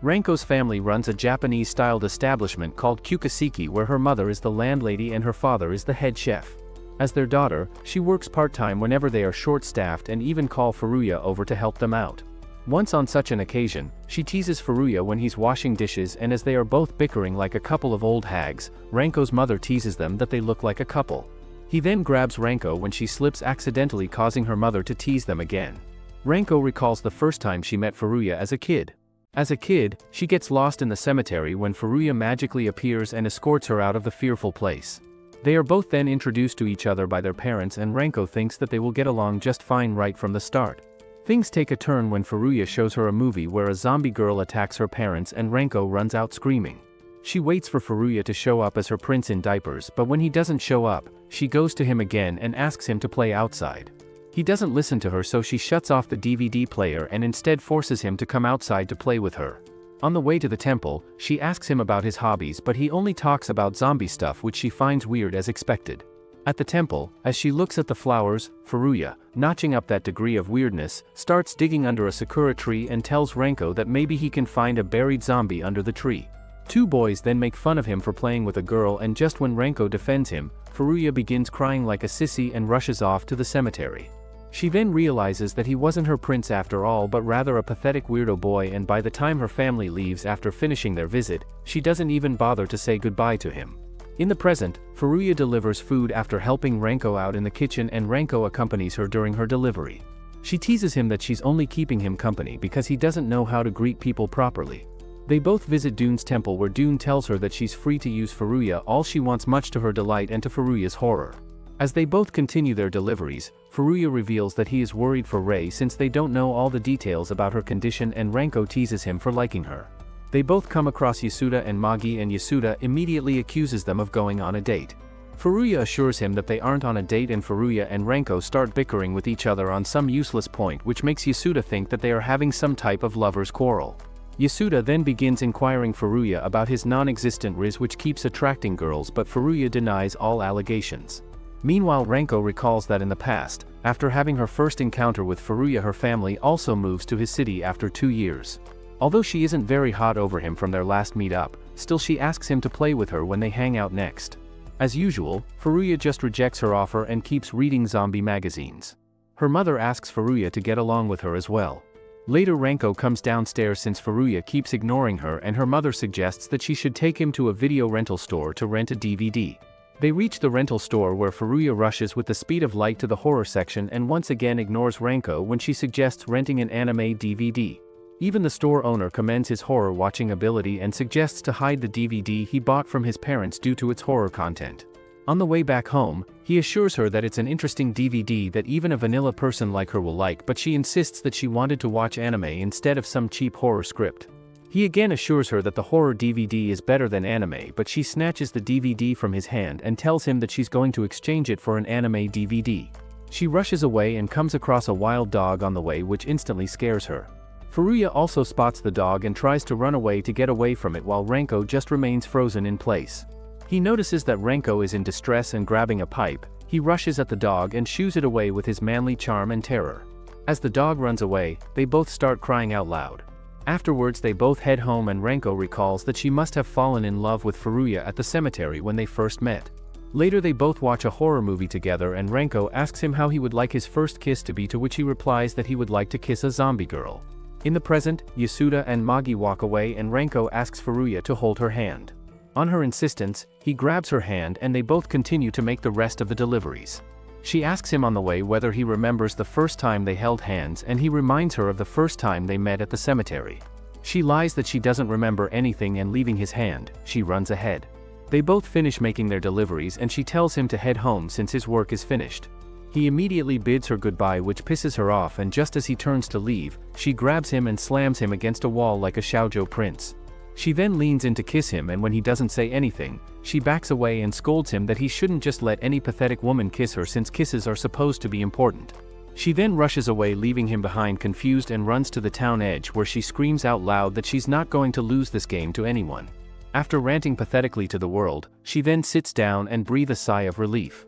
Ranko's family runs a Japanese-styled establishment called Kukasiki, where her mother is the landlady and her father is the head chef. As their daughter, she works part-time whenever they are short-staffed and even call Furuya over to help them out. Once on such an occasion, she teases Furuya when he's washing dishes, and as they are both bickering like a couple of old hags, Ranko's mother teases them that they look like a couple. He then grabs Ranko when she slips, accidentally causing her mother to tease them again. Ranko recalls the first time she met Furuya as a kid. As a kid, she gets lost in the cemetery when Furuya magically appears and escorts her out of the fearful place. They are both then introduced to each other by their parents, and Ranko thinks that they will get along just fine right from the start. Things take a turn when Furuya shows her a movie where a zombie girl attacks her parents and Ranko runs out screaming. She waits for Furuya to show up as her prince in diapers, but when he doesn't show up, she goes to him again and asks him to play outside. He doesn't listen to her, so she shuts off the DVD player and instead forces him to come outside to play with her. On the way to the temple, she asks him about his hobbies, but he only talks about zombie stuff, which she finds weird as expected. At the temple, as she looks at the flowers, Furuya, notching up that degree of weirdness, starts digging under a sakura tree and tells Ranko that maybe he can find a buried zombie under the tree. Two boys then make fun of him for playing with a girl, and just when Ranko defends him, Furuya begins crying like a sissy and rushes off to the cemetery. She then realizes that he wasn't her prince after all, but rather a pathetic weirdo boy, and by the time her family leaves after finishing their visit, she doesn't even bother to say goodbye to him. In the present, Furuya delivers food after helping Ranko out in the kitchen, and Ranko accompanies her during her delivery. She teases him that she's only keeping him company because he doesn't know how to greet people properly. They both visit Dune's temple, where Dune tells her that she's free to use Furuya all she wants, much to her delight and to Furuya's horror. As they both continue their deliveries, Furuya reveals that he is worried for Ray since they don't know all the details about her condition, and Ranko teases him for liking her. They both come across Yasuda and Magi, and Yasuda immediately accuses them of going on a date. Furuya assures him that they aren't on a date, and Furuya and Ranko start bickering with each other on some useless point, which makes Yasuda think that they are having some type of lover's quarrel. Yasuda then begins inquiring Furuya about his non-existent riz, which keeps attracting girls, but Furuya denies all allegations. Meanwhile, Ranko recalls that in the past, after having her first encounter with Furuya, her family also moves to his city after 2 years. Although she isn't very hot over him from their last meet-up, still she asks him to play with her when they hang out next. As usual, Furuya just rejects her offer and keeps reading zombie magazines. Her mother asks Furuya to get along with her as well. Later, Ranko comes downstairs since Furuya keeps ignoring her, and her mother suggests that she should take him to a video rental store to rent a DVD. They reach the rental store where Furuya rushes with the speed of light to the horror section and once again ignores Ranko when she suggests renting an anime DVD. Even the store owner commends his horror watching ability and suggests to hide the DVD he bought from his parents due to its horror content. On the way back home, he assures her that it's an interesting DVD that even a vanilla person like her will like, but she insists that she wanted to watch anime instead of some cheap horror script. He again assures her that the horror DVD is better than anime, but she snatches the DVD from his hand and tells him that she's going to exchange it for an anime DVD. She rushes away and comes across a wild dog on the way, which instantly scares her. Furuya also spots the dog and tries to run away to get away from it while Ranko just remains frozen in place. He notices that Ranko is in distress and grabbing a pipe. He rushes at the dog and shoos it away with his manly charm and terror. As the dog runs away, they both start crying out loud. Afterwards they both head home and Ranko recalls that she must have fallen in love with Furuya at the cemetery when they first met. Later they both watch a horror movie together and Ranko asks him how he would like his first kiss to be, to which he replies that he would like to kiss a zombie girl. In the present, Yasuda and Magi walk away and Ranko asks Furuya to hold her hand. On her insistence, he grabs her hand and they both continue to make the rest of the deliveries. She asks him on the way whether he remembers the first time they held hands and he reminds her of the first time they met at the cemetery. She lies that she doesn't remember anything and leaving his hand, she runs ahead. They both finish making their deliveries and she tells him to head home since his work is finished. He immediately bids her goodbye, which pisses her off, and just as he turns to leave, she grabs him and slams him against a wall like a shoujo prince. She then leans in to kiss him and when he doesn't say anything, she backs away and scolds him that he shouldn't just let any pathetic woman kiss her since kisses are supposed to be important. She then rushes away leaving him behind confused and runs to the town edge where she screams out loud that she's not going to lose this game to anyone. After ranting pathetically to the world, she then sits down and breathes a sigh of relief.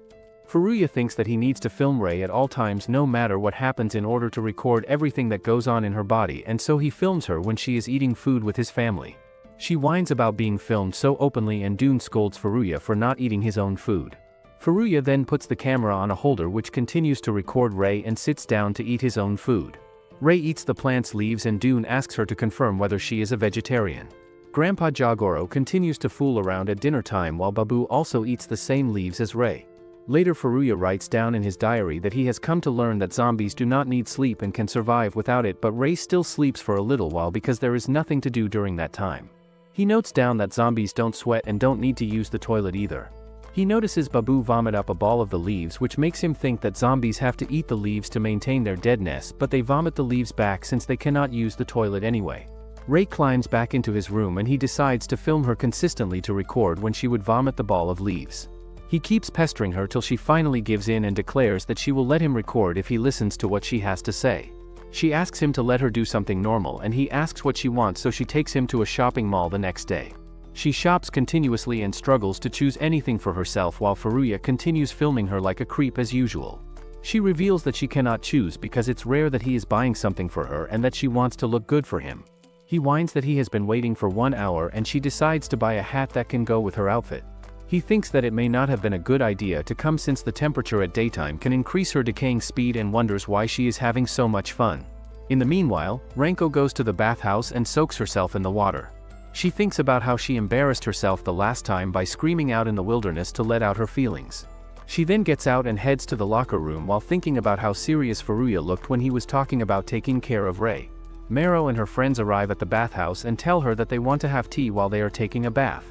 Furuya thinks that he needs to film Ray at all times no matter what happens in order to record everything that goes on in her body, and so he films her when she is eating food with his family. She whines about being filmed so openly and Dune scolds Furuya for not eating his own food. Furuya then puts the camera on a holder which continues to record Ray and sits down to eat his own food. Ray eats the plant's leaves and Dune asks her to confirm whether she is a vegetarian. Grandpa Jagoro continues to fool around at dinner time while Babu also eats the same leaves as Ray. Later Furuya writes down in his diary that he has come to learn that zombies do not need sleep and can survive without it, but Ray still sleeps for a little while because there is nothing to do during that time. He notes down that zombies don't sweat and don't need to use the toilet either. He notices Babu vomit up a ball of the leaves, which makes him think that zombies have to eat the leaves to maintain their deadness, but they vomit the leaves back since they cannot use the toilet anyway. Ray climbs back into his room and he decides to film her consistently to record when she would vomit the ball of leaves. He keeps pestering her till she finally gives in and declares that she will let him record if he listens to what she has to say. She asks him to let her do something normal and he asks what she wants, so she takes him to a shopping mall the next day. She shops continuously and struggles to choose anything for herself while Furuya continues filming her like a creep as usual. She reveals that she cannot choose because it's rare that he is buying something for her and that she wants to look good for him. He whines that he has been waiting for 1 hour and she decides to buy a hat that can go with her outfit. He thinks that it may not have been a good idea to come since the temperature at daytime can increase her decaying speed and wonders why she is having so much fun. In the meanwhile, Ranko goes to the bathhouse and soaks herself in the water. She thinks about how she embarrassed herself the last time by screaming out in the wilderness to let out her feelings. She then gets out and heads to the locker room while thinking about how serious Furuya looked when he was talking about taking care of Ray. Maro and her friends arrive at the bathhouse and tell her that they want to have tea while they are taking a bath.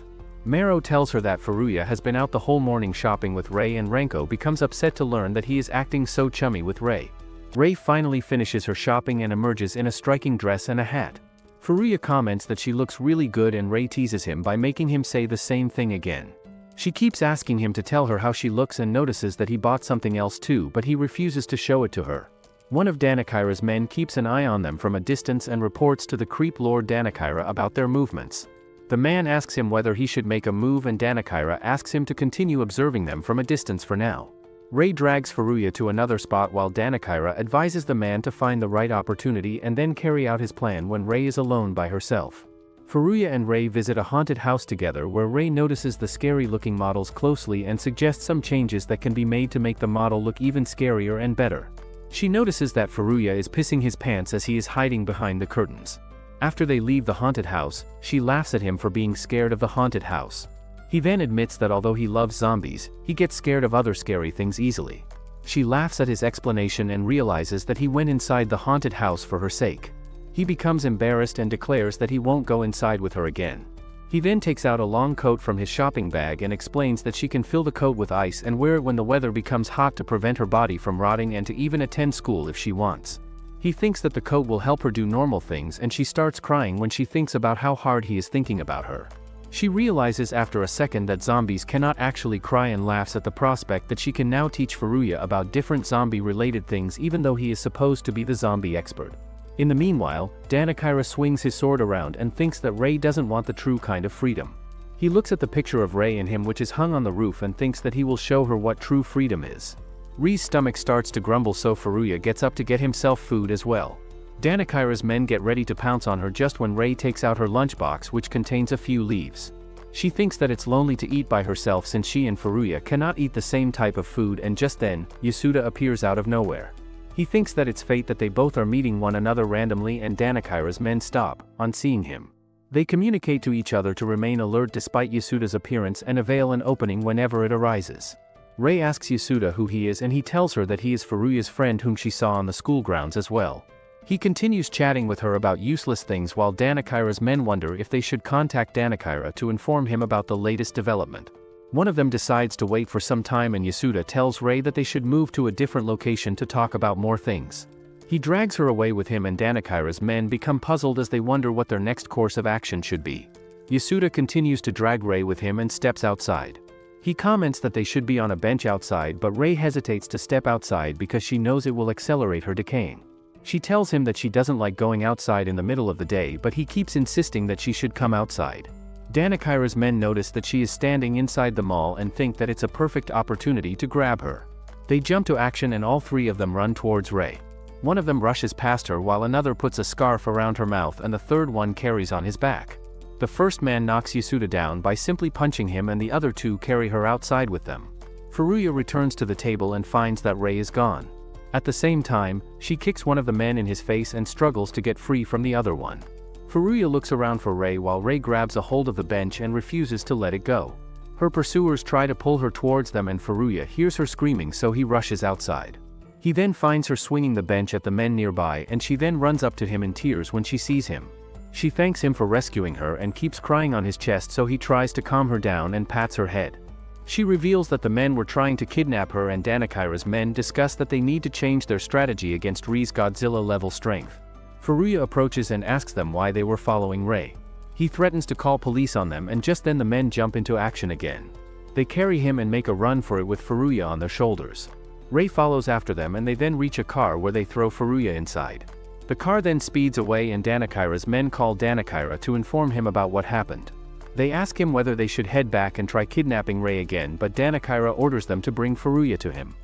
Maro tells her that Furuya has been out the whole morning shopping with Ray, and Ranko becomes upset to learn that he is acting so chummy with Ray. Ray finally finishes her shopping and emerges in a striking dress and a hat. Furuya comments that she looks really good and Ray teases him by making him say the same thing again. She keeps asking him to tell her how she looks and notices that he bought something else too, but he refuses to show it to her. One of Danakira's men keeps an eye on them from a distance and reports to the creep Lord Danakira about their movements. The man asks him whether he should make a move and Danakira asks him to continue observing them from a distance for now. Ray drags Furuya to another spot while Danakira advises the man to find the right opportunity and then carry out his plan when Ray is alone by herself. Furuya and Ray visit a haunted house together where Ray notices the scary-looking models closely and suggests some changes that can be made to make the model look even scarier and better. She notices that Furuya is pissing his pants as he is hiding behind the curtains. After they leave the haunted house, she laughs at him for being scared of the haunted house. He then admits that although he loves zombies, he gets scared of other scary things easily. She laughs at his explanation and realizes that he went inside the haunted house for her sake. He becomes embarrassed and declares that he won't go inside with her again. He then takes out a long coat from his shopping bag and explains that she can fill the coat with ice and wear it when the weather becomes hot to prevent her body from rotting and to even attend school if she wants. He thinks that the coat will help her do normal things, and she starts crying when she thinks about how hard he is thinking about her. She realizes after a second that zombies cannot actually cry and laughs at the prospect that she can now teach Furuya about different zombie-related things even though he is supposed to be the zombie expert. In the meanwhile, Danikira swings his sword around and thinks that Ray doesn't want the true kind of freedom. He looks at the picture of Ray and him which is hung on the roof and thinks that he will show her what true freedom is. Ray's stomach starts to grumble, so Furuya gets up to get himself food as well. Danikira's men get ready to pounce on her just when Ray takes out her lunchbox which contains a few leaves. She thinks that it's lonely to eat by herself since she and Furuya cannot eat the same type of food, and just then, Yasuda appears out of nowhere. He thinks that it's fate that they both are meeting one another randomly, and Danikira's men stop on seeing him. They communicate to each other to remain alert despite Yasuda's appearance and avail an opening whenever it arises. Ray asks Yasuda who he is and he tells her that he is Furuya's friend whom she saw on the school grounds as well. He continues chatting with her about useless things while Danikira's men wonder if they should contact Danikira to inform him about the latest development. One of them decides to wait for some time and Yasuda tells Ray that they should move to a different location to talk about more things. He drags her away with him and Danikira's men become puzzled as they wonder what their next course of action should be. Yasuda continues to drag Ray with him and steps outside. He comments that they should be on a bench outside, but Ray hesitates to step outside because she knows it will accelerate her decaying. She tells him that she doesn't like going outside in the middle of the day, but he keeps insisting that she should come outside. Danikira's men notice that she is standing inside the mall and think that it's a perfect opportunity to grab her. They jump to action and all three of them run towards Ray. One of them rushes past her while another puts a scarf around her mouth and the third one carries on his back. The first man knocks Yasuda down by simply punching him and the other two carry her outside with them. Furuya returns to the table and finds that Ray is gone. At the same time, she kicks one of the men in his face and struggles to get free from the other one. Furuya looks around for Ray while Ray grabs a hold of the bench and refuses to let it go. Her pursuers try to pull her towards them and Furuya hears her screaming, so he rushes outside. He then finds her swinging the bench at the men nearby and she then runs up to him in tears when she sees him. She thanks him for rescuing her and keeps crying on his chest, so he tries to calm her down and pats her head. She reveals that the men were trying to kidnap her and Danikira's men discuss that they need to change their strategy against Ray's Godzilla-level strength. Furuya approaches and asks them why they were following Ray. He threatens to call police on them and just then the men jump into action again. They carry him and make a run for it with Furuya on their shoulders. Ray follows after them and they then reach a car where they throw Furuya inside. The car then speeds away and Danikira's men call Danikira to inform him about what happened. They ask him whether they should head back and try kidnapping Ray again, but Danikira orders them to bring Furuya to him.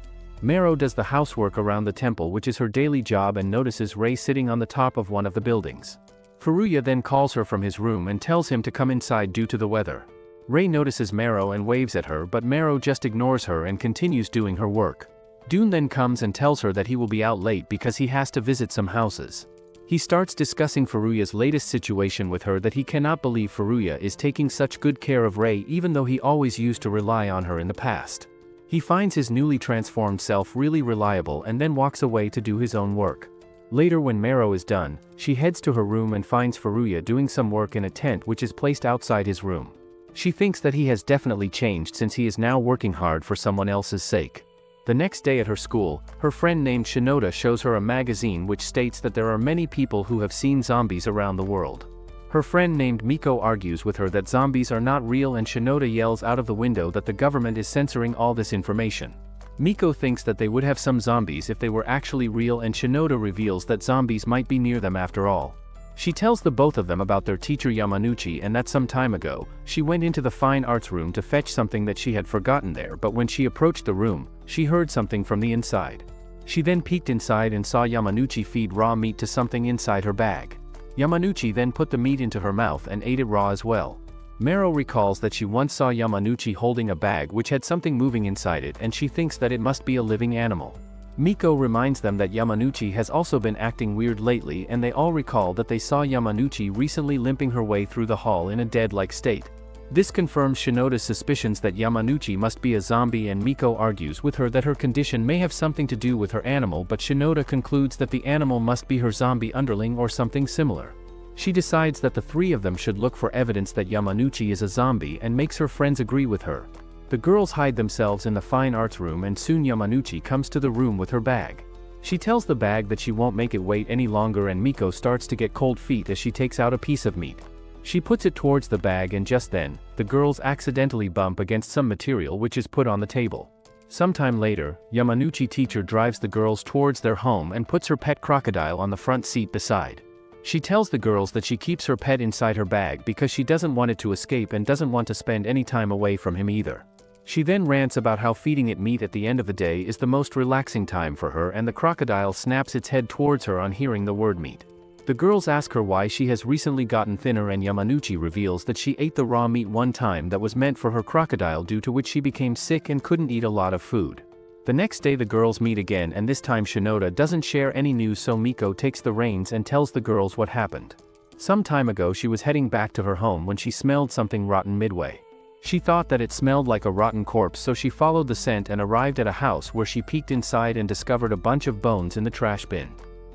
Mero does the housework around the temple, which is her daily job, and notices Ray sitting on the top of one of the buildings. Furuya then calls her from his room and tells him to come inside due to the weather. Ray notices Mero and waves at her, but Mero just ignores her and continues doing her work. Dune then comes and tells her that he will be out late because he has to visit some houses. He starts discussing Furuya's latest situation with her, that he cannot believe Furuya is taking such good care of Ray even though he always used to rely on her in the past. He finds his newly transformed self really reliable and then walks away to do his own work. Later, when Mero is done, she heads to her room and finds Furuya doing some work in a tent which is placed outside his room. She thinks that he has definitely changed since he is now working hard for someone else's sake. The next day at her school, her friend named Shinoda shows her a magazine which states that there are many people who have seen zombies around the world. Her friend named Miko argues with her that zombies are not real, and Shinoda yells out of the window that the government is censoring all this information. Miko thinks that they would have some zombies if they were actually real, and Shinoda reveals that zombies might be near them after all. She tells the both of them about their teacher Yamanouchi and that some time ago, she went into the fine arts room to fetch something that she had forgotten there, but when she approached the room, she heard something from the inside. She then peeked inside and saw Yamanouchi feed raw meat to something inside her bag. Yamanouchi then put the meat into her mouth and ate it raw as well. Mero recalls that she once saw Yamanouchi holding a bag which had something moving inside it, and she thinks that it must be a living animal. Miko reminds them that Yamanouchi has also been acting weird lately, and they all recall that they saw Yamanouchi recently limping her way through the hall in a dead-like state. This confirms Shinoda's suspicions that Yamanouchi must be a zombie, and Miko argues with her that her condition may have something to do with her animal, but Shinoda concludes that the animal must be her zombie underling or something similar. She decides that the three of them should look for evidence that Yamanouchi is a zombie and makes her friends agree with her. The girls hide themselves in the fine arts room, and soon Yamanouchi comes to the room with her bag. She tells the bag that she won't make it wait any longer, and Miko starts to get cold feet as she takes out a piece of meat. She puts it towards the bag, and just then, the girls accidentally bump against some material which is put on the table. Sometime later, Yamanouchi teacher drives the girls towards their home and puts her pet crocodile on the front seat beside. She tells the girls that she keeps her pet inside her bag because she doesn't want it to escape and doesn't want to spend any time away from him either. She then rants about how feeding it meat at the end of the day is the most relaxing time for her, and the crocodile snaps its head towards her on hearing the word meat. The girls ask her why she has recently gotten thinner, and Yamanouchi reveals that she ate the raw meat one time that was meant for her crocodile, due to which she became sick and couldn't eat a lot of food. The next day the girls meet again, and this time Shinoda doesn't share any news, so Miko takes the reins and tells the girls what happened. Some time ago she was heading back to her home when she smelled something rotten midway. She thought that it smelled like a rotten corpse, so she followed the scent and arrived at a house where she peeked inside and discovered a bunch of bones in the trash bin.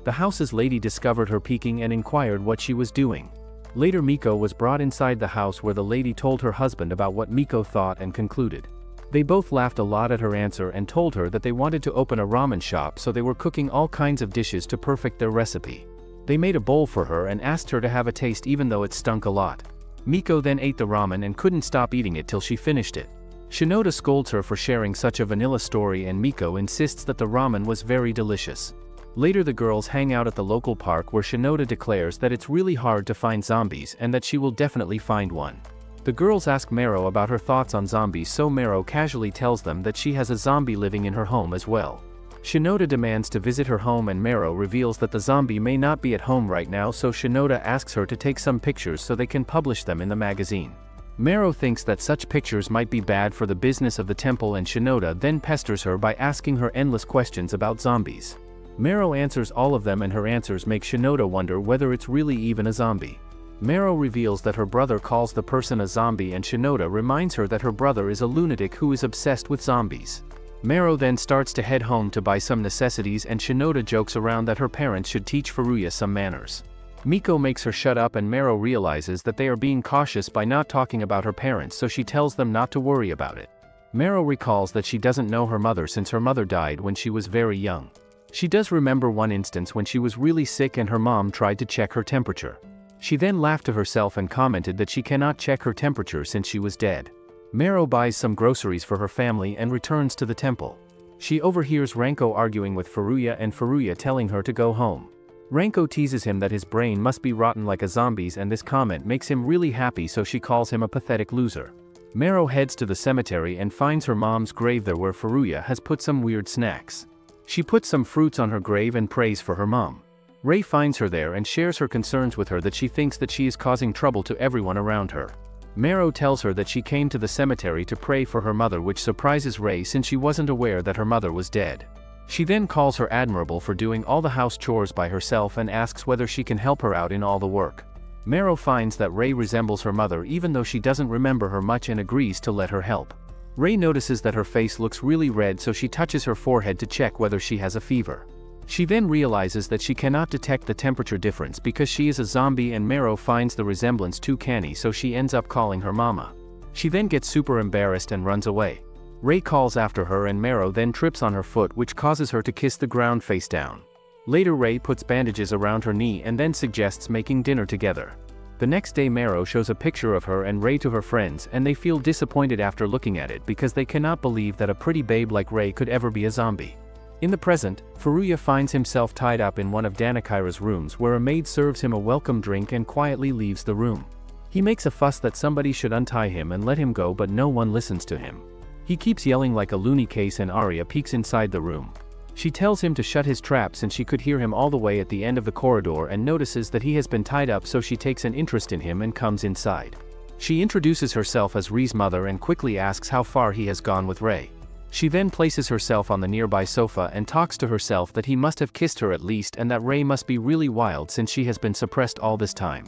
The house's lady discovered her peeking and inquired what she was doing. Later Miko was brought inside the house, where the lady told her husband about what Miko thought and concluded. They both laughed a lot at her answer and told her that they wanted to open a ramen shop, so they were cooking all kinds of dishes to perfect their recipe. They made a bowl for her and asked her to have a taste, even though it stunk a lot. Miko then ate the ramen and couldn't stop eating it till she finished it. Shinoda scolds her for sharing such a vanilla story, and Miko insists that the ramen was very delicious. Later the girls hang out at the local park, where Shinoda declares that it's really hard to find zombies and that she will definitely find one. The girls ask Mero about her thoughts on zombies, so Mero casually tells them that she has a zombie living in her home as well. Shinoda demands to visit her home, and Mero reveals that the zombie may not be at home right now, so Shinoda asks her to take some pictures so they can publish them in the magazine. Mero thinks that such pictures might be bad for the business of the temple, and Shinoda then pesters her by asking her endless questions about zombies. Mero answers all of them, and her answers make Shinoda wonder whether it's really even a zombie. Mero reveals that her brother calls the person a zombie, and Shinoda reminds her that her brother is a lunatic who is obsessed with zombies. Mero then starts to head home to buy some necessities, and Shinoda jokes around that her parents should teach Furuya some manners. Miko makes her shut up, and Mero realizes that they are being cautious by not talking about her parents, so she tells them not to worry about it. Mero recalls that she doesn't know her mother since her mother died when she was very young. She does remember one instance when she was really sick and her mom tried to check her temperature. She then laughed to herself and commented that she cannot check her temperature since she was dead. Mero buys some groceries for her family and returns to the temple. She overhears Ranko arguing with Furuya, and Furuya telling her to go home. Ranko teases him that his brain must be rotten like a zombie's, and this comment makes him really happy, so she calls him a pathetic loser. Mero heads to the cemetery and finds her mom's grave there, where Furuya has put some weird snacks. She puts some fruits on her grave and prays for her mom. Ray finds her there and shares her concerns with her, that she thinks that she is causing trouble to everyone around her. Mero tells her that she came to the cemetery to pray for her mother, which surprises Ray since she wasn't aware that her mother was dead. She then calls her admirable for doing all the house chores by herself and asks whether she can help her out in all the work. Mero finds that Ray resembles her mother even though she doesn't remember her much, and agrees to let her help. Ray notices that her face looks really red, so she touches her forehead to check whether she has a fever. She then realizes that she cannot detect the temperature difference because she is a zombie, and Mero finds the resemblance too canny, so she ends up calling her mama. She then gets super embarrassed and runs away. Ray calls after her, and Mero then trips on her foot, which causes her to kiss the ground face down. Later Ray puts bandages around her knee and then suggests making dinner together. The next day Mero shows a picture of her and Ray to her friends, and they feel disappointed after looking at it because they cannot believe that a pretty babe like Ray could ever be a zombie. In the present, Furuya finds himself tied up in one of Danikira's rooms, where a maid serves him a welcome drink and quietly leaves the room. He makes a fuss that somebody should untie him and let him go, but no one listens to him. He keeps yelling like a loony case, and Arya peeks inside the room. She tells him to shut his trap since she could hear him all the way at the end of the corridor, and notices that he has been tied up, so she takes an interest in him and comes inside. She introduces herself as Ree's mother and quickly asks how far he has gone with Ray. She then places herself on the nearby sofa and talks to herself that he must have kissed her at least, and that Ray must be really wild since she has been suppressed all this time.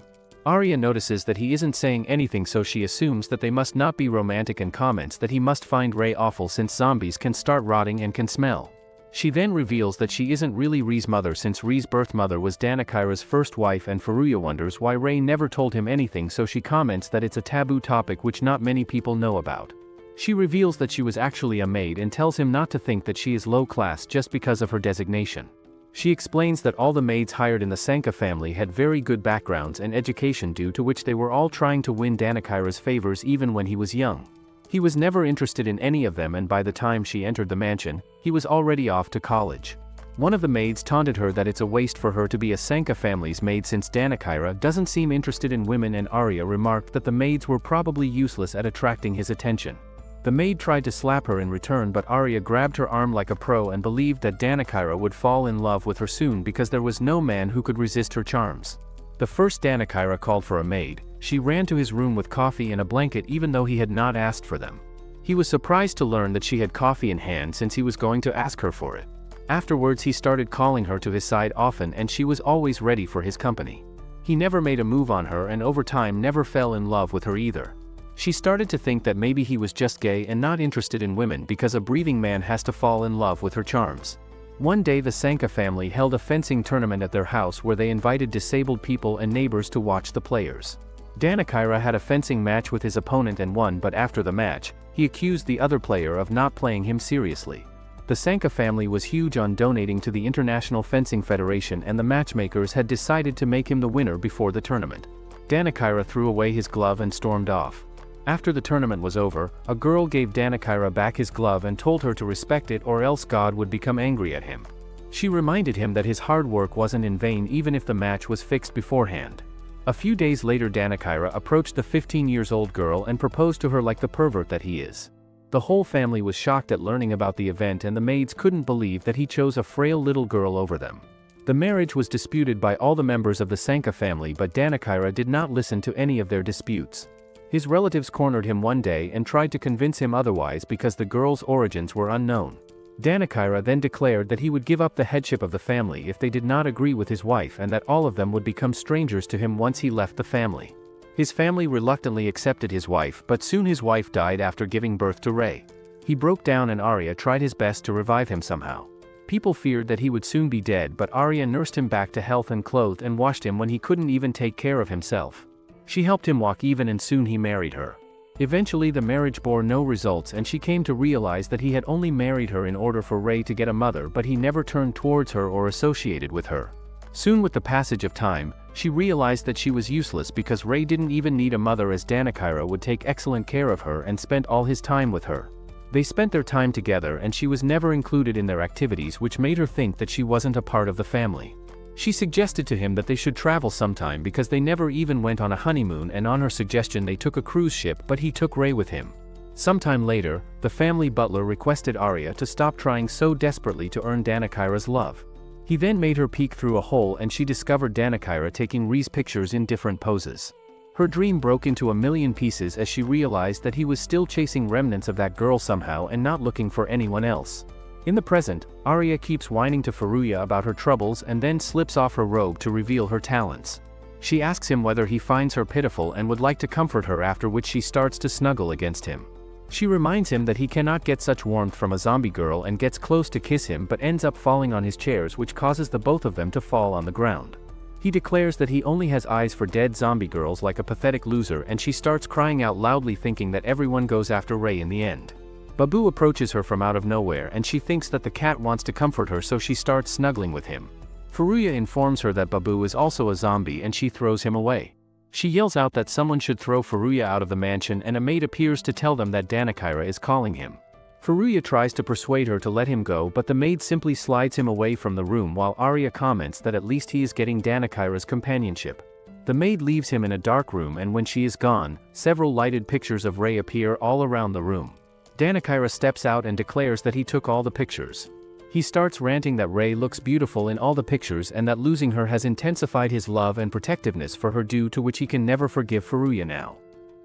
Arya notices that he isn't saying anything, so she assumes that they must not be romantic and comments that he must find Ray awful since zombies can start rotting and can smell. She then reveals that she isn't really Ree's mother since Ree's birth mother was Danikira's first wife, and Furuya wonders why Ray never told him anything, so she comments that it's a taboo topic which not many people know about. She reveals that she was actually a maid and tells him not to think that she is low class just because of her designation. She explains that all the maids hired in the Sanka family had very good backgrounds and education, due to which they were all trying to win Danikira's favors even when he was young. He was never interested in any of them, and by the time she entered the mansion, he was already off to college. One of the maids taunted her that it's a waste for her to be a Sanka family's maid since Danikira doesn't seem interested in women, and Arya remarked that the maids were probably useless at attracting his attention. The maid tried to slap her in return, but Arya grabbed her arm like a pro and believed that Danikira would fall in love with her soon because there was no man who could resist her charms. The first Danikira called for a maid, she ran to his room with coffee and a blanket even though he had not asked for them. He was surprised to learn that she had coffee in hand since he was going to ask her for it. Afterwards he started calling her to his side often, and she was always ready for his company. He never made a move on her, and over time never fell in love with her either. She started to think that maybe he was just gay and not interested in women because a breathing man has to fall in love with her charms. One day the Sanka family held a fencing tournament at their house where they invited disabled people and neighbors to watch the players. Danikira had a fencing match with his opponent and won, but after the match, he accused the other player of not playing him seriously. The Sanka family was huge on donating to the International Fencing Federation, and the matchmakers had decided to make him the winner before the tournament. Danikira threw away his glove and stormed off. After the tournament was over, a girl gave Danikira back his glove and told her to respect it or else God would become angry at him. She reminded him that his hard work wasn't in vain even if the match was fixed beforehand. A few days later Danikira approached the 15-year-old girl and proposed to her like the pervert that he is. The whole family was shocked at learning about the event, and the maids couldn't believe that he chose a frail little girl over them. The marriage was disputed by all the members of the Sanka family, but Danikira did not listen to any of their disputes. His relatives cornered him one day and tried to convince him otherwise because the girl's origins were unknown. Danikira then declared that he would give up the headship of the family if they did not agree with his wife, and that all of them would become strangers to him once he left the family. His family reluctantly accepted his wife, but soon his wife died after giving birth to Ray. He broke down and Arya tried his best to revive him somehow. People feared that he would soon be dead, but Arya nursed him back to health and clothed and washed him when he couldn't even take care of himself. She helped him walk even, and soon he married her. Eventually the marriage bore no results, and she came to realize that he had only married her in order for Ray to get a mother, but he never turned towards her or associated with her. Soon, with the passage of time, she realized that she was useless because Ray didn't even need a mother, as Danikira would take excellent care of her and spent all his time with her. They spent their time together and she was never included in their activities, which made her think that she wasn't a part of the family. She suggested to him that they should travel sometime because they never even went on a honeymoon, and on her suggestion they took a cruise ship, but he took Ray with him. Sometime later, the family butler requested Arya to stop trying so desperately to earn Danikira's love. He then made her peek through a hole and she discovered Danikira taking Ree's pictures in different poses. Her dream broke into a million pieces as she realized that he was still chasing remnants of that girl somehow and not looking for anyone else. In the present, Arya keeps whining to Furuya about her troubles and then slips off her robe to reveal her talents. She asks him whether he finds her pitiful and would like to comfort her, after which she starts to snuggle against him. She reminds him that he cannot get such warmth from a zombie girl and gets close to kiss him, but ends up falling on his chairs, which causes the both of them to fall on the ground. He declares that he only has eyes for dead zombie girls like a pathetic loser, and she starts crying out loudly, thinking that everyone goes after Ray in the end. Babu approaches her from out of nowhere and she thinks that the cat wants to comfort her, so she starts snuggling with him. Furuya informs her that Babu is also a zombie and she throws him away. She yells out that someone should throw Furuya out of the mansion, and a maid appears to tell them that Danikira is calling him. Furuya tries to persuade her to let him go, but the maid simply slides him away from the room, while Arya comments that at least he is getting Danikira's companionship. The maid leaves him in a dark room, and when she is gone, several lighted pictures of Ray appear all around the room. Danikira steps out and declares that he took all the pictures. He starts ranting that Ray looks beautiful in all the pictures and that losing her has intensified his love and protectiveness for her, due to which he can never forgive Furuya now.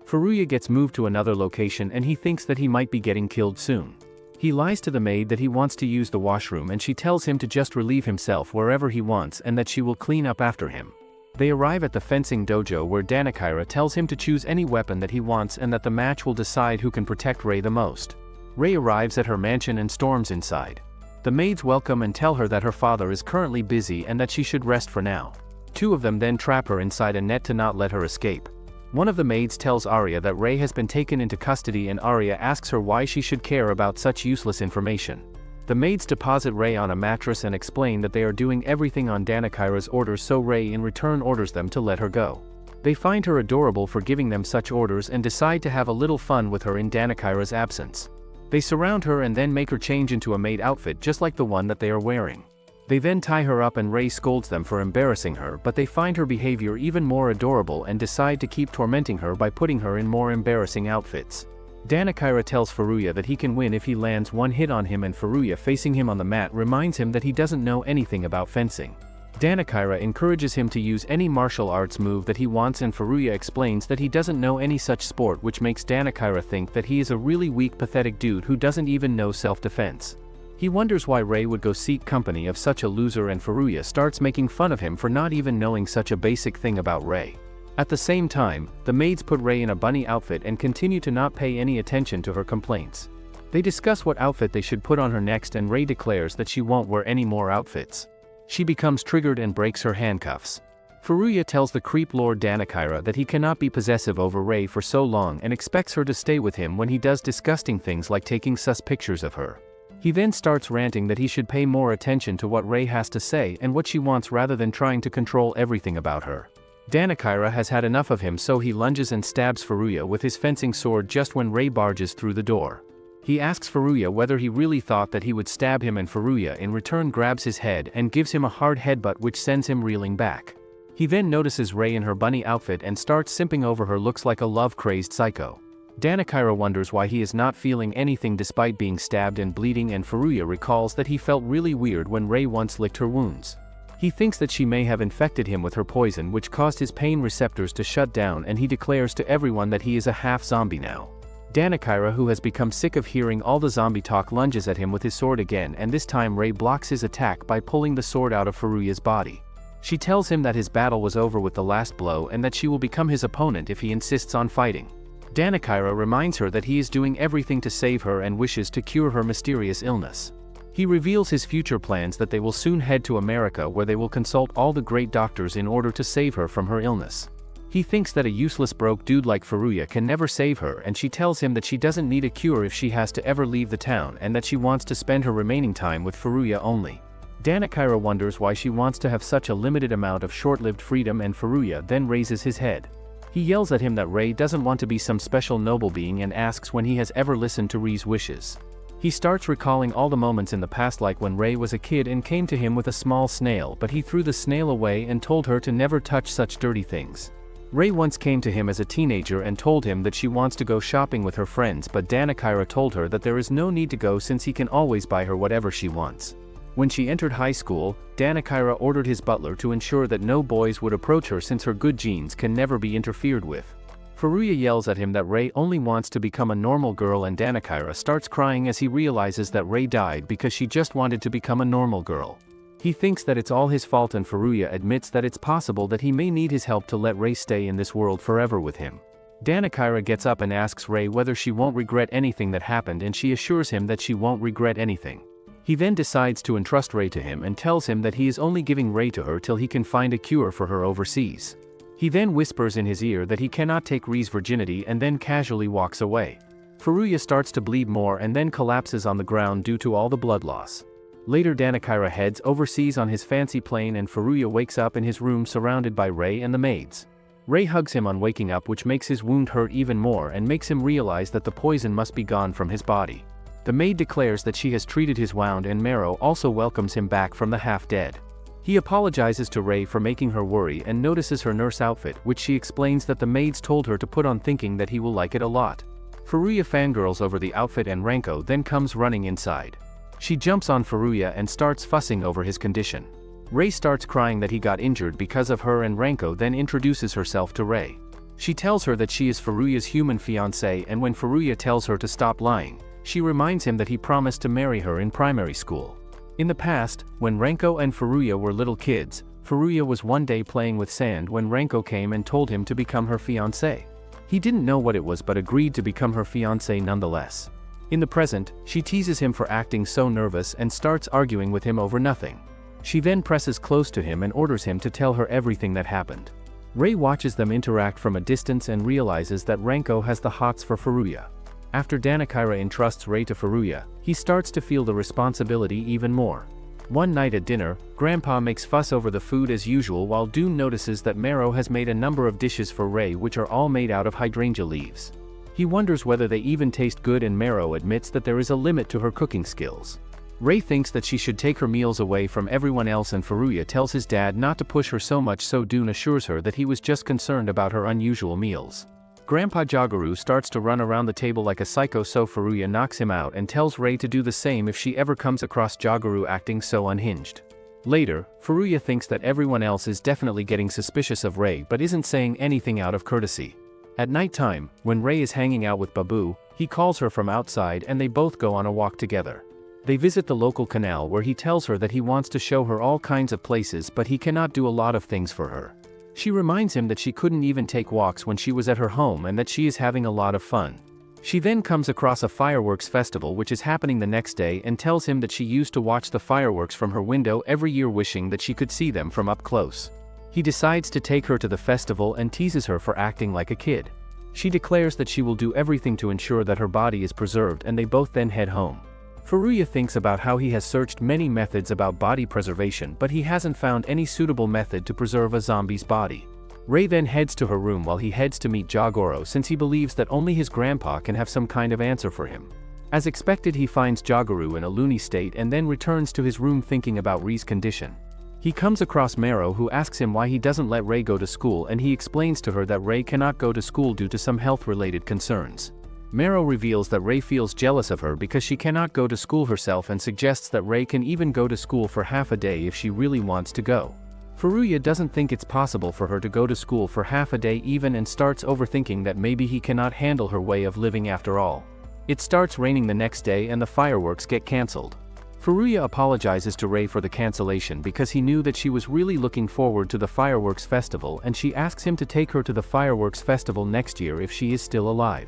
Furuya gets moved to another location and he thinks that he might be getting killed soon. He lies to the maid that he wants to use the washroom, and she tells him to just relieve himself wherever he wants and that she will clean up after him. They arrive at the fencing dojo where Danikira tells him to choose any weapon that he wants and that the match will decide who can protect Ray the most. Ray arrives at her mansion and storms inside. The maids welcome and tell her that her father is currently busy and that she should rest for now. Two of them then trap her inside a net to not let her escape. One of the maids tells Arya that Ray has been taken into custody and Arya asks her why she should care about such useless information. The maids deposit Ray on a mattress and explain that they are doing everything on Danikira's orders, so Ray in return orders them to let her go. They find her adorable for giving them such orders and decide to have a little fun with her in Danikira's absence. They surround her and then make her change into a maid outfit just like the one that they are wearing. They then tie her up and Ray scolds them for embarrassing her, but they find her behavior even more adorable and decide to keep tormenting her by putting her in more embarrassing outfits. Danikira tells Furuya that he can win if he lands one hit on him, and Furuya facing him on the mat reminds him that he doesn't know anything about fencing. Danikira encourages him to use any martial arts move that he wants and Furuya explains that he doesn't know any such sport, which makes Danikira think that he is a really weak, pathetic dude who doesn't even know self-defense. He wonders why Ray would go seek company of such a loser and Furuya starts making fun of him for not even knowing such a basic thing about Ray. At the same time, the maids put Ray in a bunny outfit and continue to not pay any attention to her complaints. They discuss what outfit they should put on her next and Ray declares that she won't wear any more outfits. She becomes triggered and breaks her handcuffs. Furuya tells the creep lord Danikira that he cannot be possessive over Ray for so long and expects her to stay with him when he does disgusting things like taking sus pictures of her. He then starts ranting that he should pay more attention to what Ray has to say and what she wants rather than trying to control everything about her. Danikira has had enough of him, so he lunges and stabs Furuya with his fencing sword just when Ray barges through the door. He asks Furuya whether he really thought that he would stab him and Furuya in return grabs his head and gives him a hard headbutt which sends him reeling back. He then notices Ray in her bunny outfit and starts simping over her, looks like a love-crazed psycho. Danikira wonders why he is not feeling anything despite being stabbed and bleeding, and Furuya recalls that he felt really weird when Ray once licked her wounds. He thinks that she may have infected him with her poison, which caused his pain receptors to shut down, and he declares to everyone that he is a half-zombie now. Danikira, who has become sick of hearing all the zombie talk, lunges at him with his sword again, and this time Ray blocks his attack by pulling the sword out of Furuya's body. She tells him that his battle was over with the last blow and that she will become his opponent if he insists on fighting. Danikira reminds her that he is doing everything to save her and wishes to cure her mysterious illness. He reveals his future plans, that they will soon head to America where they will consult all the great doctors in order to save her from her illness. He thinks that a useless broke dude like Furuya can never save her, and she tells him that she doesn't need a cure if she has to ever leave the town and that she wants to spend her remaining time with Furuya only. Danikira wonders why she wants to have such a limited amount of short-lived freedom, and Furuya then raises his head. He yells at him that Ray doesn't want to be some special noble being and asks when he has ever listened to Ray's wishes. He starts recalling all the moments in the past, like when Ray was a kid and came to him with a small snail, but he threw the snail away and told her to never touch such dirty things. Ray once came to him as a teenager and told him that she wants to go shopping with her friends, but Danikira told her that there is no need to go since he can always buy her whatever she wants. When she entered high school, Danikira ordered his butler to ensure that no boys would approach her since her good genes can never be interfered with. Furuya yells at him that Ray only wants to become a normal girl, and Danikira starts crying as he realizes that Ray died because she just wanted to become a normal girl. He thinks that it's all his fault, and Furuya admits that it's possible that he may need his help to let Ray stay in this world forever with him. Danikira gets up and asks Ray whether she won't regret anything that happened, and she assures him that she won't regret anything. He then decides to entrust Ray to him and tells him that he is only giving Ray to her till he can find a cure for her overseas. He then whispers in his ear that he cannot take Ray's virginity and then casually walks away. Furuya starts to bleed more and then collapses on the ground due to all the blood loss. Later, Danikira heads overseas on his fancy plane, and Furuya wakes up in his room surrounded by Ray and the maids. Ray hugs him on waking up, which makes his wound hurt even more and makes him realize that the poison must be gone from his body. The maid declares that she has treated his wound, and Marrow also welcomes him back from the half-dead. He apologizes to Ray for making her worry and notices her nurse outfit, which she explains that the maids told her to put on, thinking that he will like it a lot. Furuya fangirls over the outfit, and Ranko then comes running inside. She jumps on Furuya and starts fussing over his condition. Ray starts crying that he got injured because of her, and Ranko then introduces herself to Ray. She tells her that she is Furuya's human fiancé, and when Furuya tells her to stop lying, she reminds him that he promised to marry her in primary school. In the past, when Ranko and Furuya were little kids, Furuya was one day playing with sand when Ranko came and told him to become her fiancé. He didn't know what it was but agreed to become her fiancé nonetheless. In the present, she teases him for acting so nervous and starts arguing with him over nothing. She then presses close to him and orders him to tell her everything that happened. Ray watches them interact from a distance and realizes that Ranko has the hots for Furuya. After Danikira entrusts Ray to Furuya, he starts to feel the responsibility even more. One night at dinner, Grandpa makes fuss over the food as usual while Dune notices that Mero has made a number of dishes for Ray which are all made out of hydrangea leaves. He wonders whether they even taste good and Mero admits that there is a limit to her cooking skills. Ray thinks that she should take her meals away from everyone else and Furuya tells his dad not to push her so much, so Dune assures her that he was just concerned about her unusual meals. Grandpa Jagaru starts to run around the table like a psycho, so Furuya knocks him out and tells Ray to do the same if she ever comes across Jagaru acting so unhinged. Later, Furuya thinks that everyone else is definitely getting suspicious of Ray but isn't saying anything out of courtesy. At night time, when Ray is hanging out with Babu, he calls her from outside and they both go on a walk together. They visit the local canal where he tells her that he wants to show her all kinds of places but he cannot do a lot of things for her. She reminds him that she couldn't even take walks when she was at her home and that she is having a lot of fun. She then comes across a fireworks festival which is happening the next day and tells him that she used to watch the fireworks from her window every year, wishing that she could see them from up close. He decides to take her to the festival and teases her for acting like a kid. She declares that she will do everything to ensure that her body is preserved and they both then head home. Furuya thinks about how he has searched many methods about body preservation but he hasn't found any suitable method to preserve a zombie's body. Ray then heads to her room while he heads to meet Jagoro since he believes that only his grandpa can have some kind of answer for him. As expected, he finds Jagaru in a loony state and then returns to his room thinking about Ray's condition. He comes across Mero who asks him why he doesn't let Ray go to school and he explains to her that Ray cannot go to school due to some health-related concerns. Mero reveals that Ray feels jealous of her because she cannot go to school herself and suggests that Ray can even go to school for half a day if she really wants to go. Furuya doesn't think it's possible for her to go to school for half a day even and starts overthinking that maybe he cannot handle her way of living after all. It starts raining the next day and the fireworks get cancelled. Furuya apologizes to Ray for the cancellation because he knew that she was really looking forward to the fireworks festival and she asks him to take her to the fireworks festival next year if she is still alive.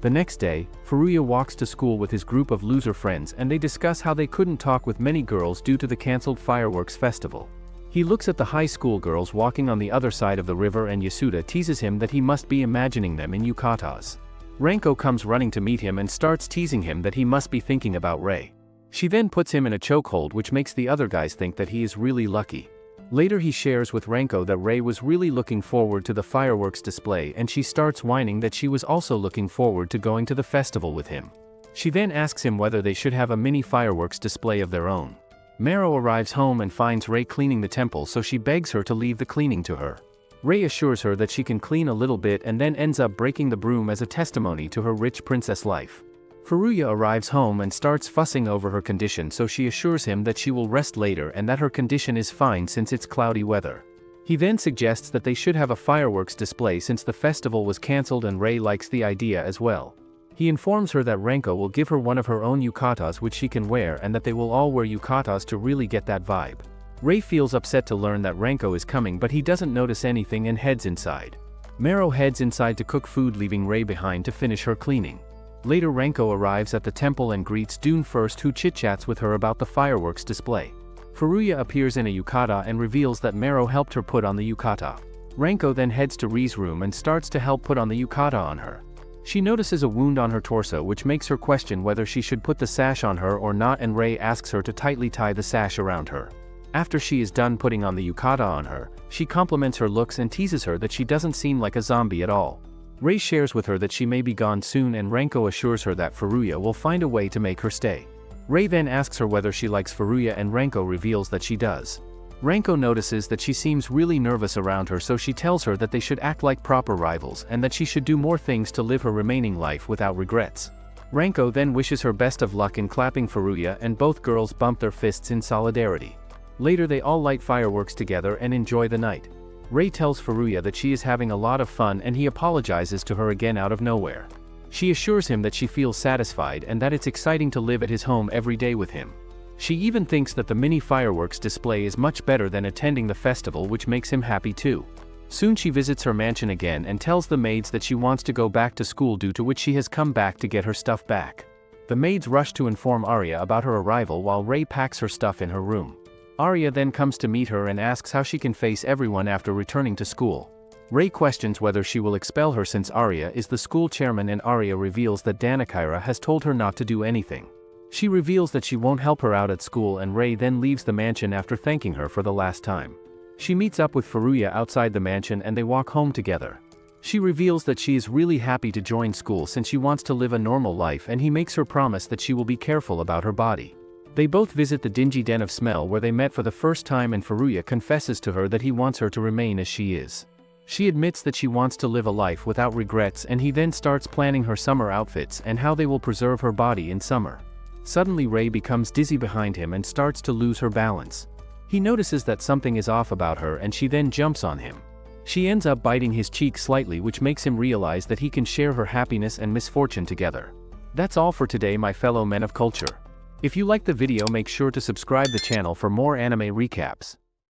The next day, Furuya walks to school with his group of loser friends and they discuss how they couldn't talk with many girls due to the cancelled fireworks festival. He looks at the high school girls walking on the other side of the river and Yasuda teases him that he must be imagining them in yukatas. Ranko comes running to meet him and starts teasing him that he must be thinking about Ray. She then puts him in a chokehold which makes the other guys think that he is really lucky. Later he shares with Ranko that Ray was really looking forward to the fireworks display and she starts whining that she was also looking forward to going to the festival with him. She then asks him whether they should have a mini fireworks display of their own. Mero arrives home and finds Ray cleaning the temple, so she begs her to leave the cleaning to her. Ray assures her that she can clean a little bit and then ends up breaking the broom as a testimony to her rich princess life. Furuya arrives home and starts fussing over her condition, so she assures him that she will rest later and that her condition is fine since it's cloudy weather. He then suggests that they should have a fireworks display since the festival was cancelled and Ray likes the idea as well. He informs her that Ranko will give her one of her own yukatas which she can wear and that they will all wear yukatas to really get that vibe. Ray feels upset to learn that Ranko is coming but he doesn't notice anything and heads inside. Mero heads inside to cook food, leaving Ray behind to finish her cleaning. Later Ranko arrives at the temple and greets Dune first, who chit-chats with her about the fireworks display. Furuya appears in a yukata and reveals that Mero helped her put on the yukata. Ranko then heads to Ri's room and starts to help put on the yukata on her. She notices a wound on her torso which makes her question whether she should put the sash on her or not, and Ray asks her to tightly tie the sash around her. After she is done putting on the yukata on her, she compliments her looks and teases her that she doesn't seem like a zombie at all. Ray shares with her that she may be gone soon and Ranko assures her that Furuya will find a way to make her stay. Ray then asks her whether she likes Furuya and Ranko reveals that she does. Ranko notices that she seems really nervous around her, so she tells her that they should act like proper rivals and that she should do more things to live her remaining life without regrets. Ranko then wishes her best of luck in clapping Furuya and both girls bump their fists in solidarity. Later they all light fireworks together and enjoy the night. Ray tells Furuya that she is having a lot of fun and he apologizes to her again out of nowhere. She assures him that she feels satisfied and that it's exciting to live at his home every day with him. She even thinks that the mini fireworks display is much better than attending the festival, which makes him happy too. Soon she visits her mansion again and tells the maids that she wants to go back to school, due to which she has come back to get her stuff back. The maids rush to inform Arya about her arrival while Ray packs her stuff in her room. Arya then comes to meet her and asks how she can face everyone after returning to school. Ray questions whether she will expel her since Arya is the school chairman, and Arya reveals that Danikira has told her not to do anything. She reveals that she won't help her out at school, and Ray then leaves the mansion after thanking her for the last time. She meets up with Furuya outside the mansion and they walk home together. She reveals that she is really happy to join school since she wants to live a normal life, and he makes her promise that she will be careful about her body. They both visit the dingy den of smell where they met for the first time, and Furuya confesses to her that he wants her to remain as she is. She admits that she wants to live a life without regrets, and he then starts planning her summer outfits and how they will preserve her body in summer. Suddenly Ray becomes dizzy behind him and starts to lose her balance. He notices that something is off about her and she then jumps on him. She ends up biting his cheek slightly, which makes him realize that he can share her happiness and misfortune together. That's all for today, my fellow men of culture. If you liked the video, make sure to subscribe the channel for more anime recaps.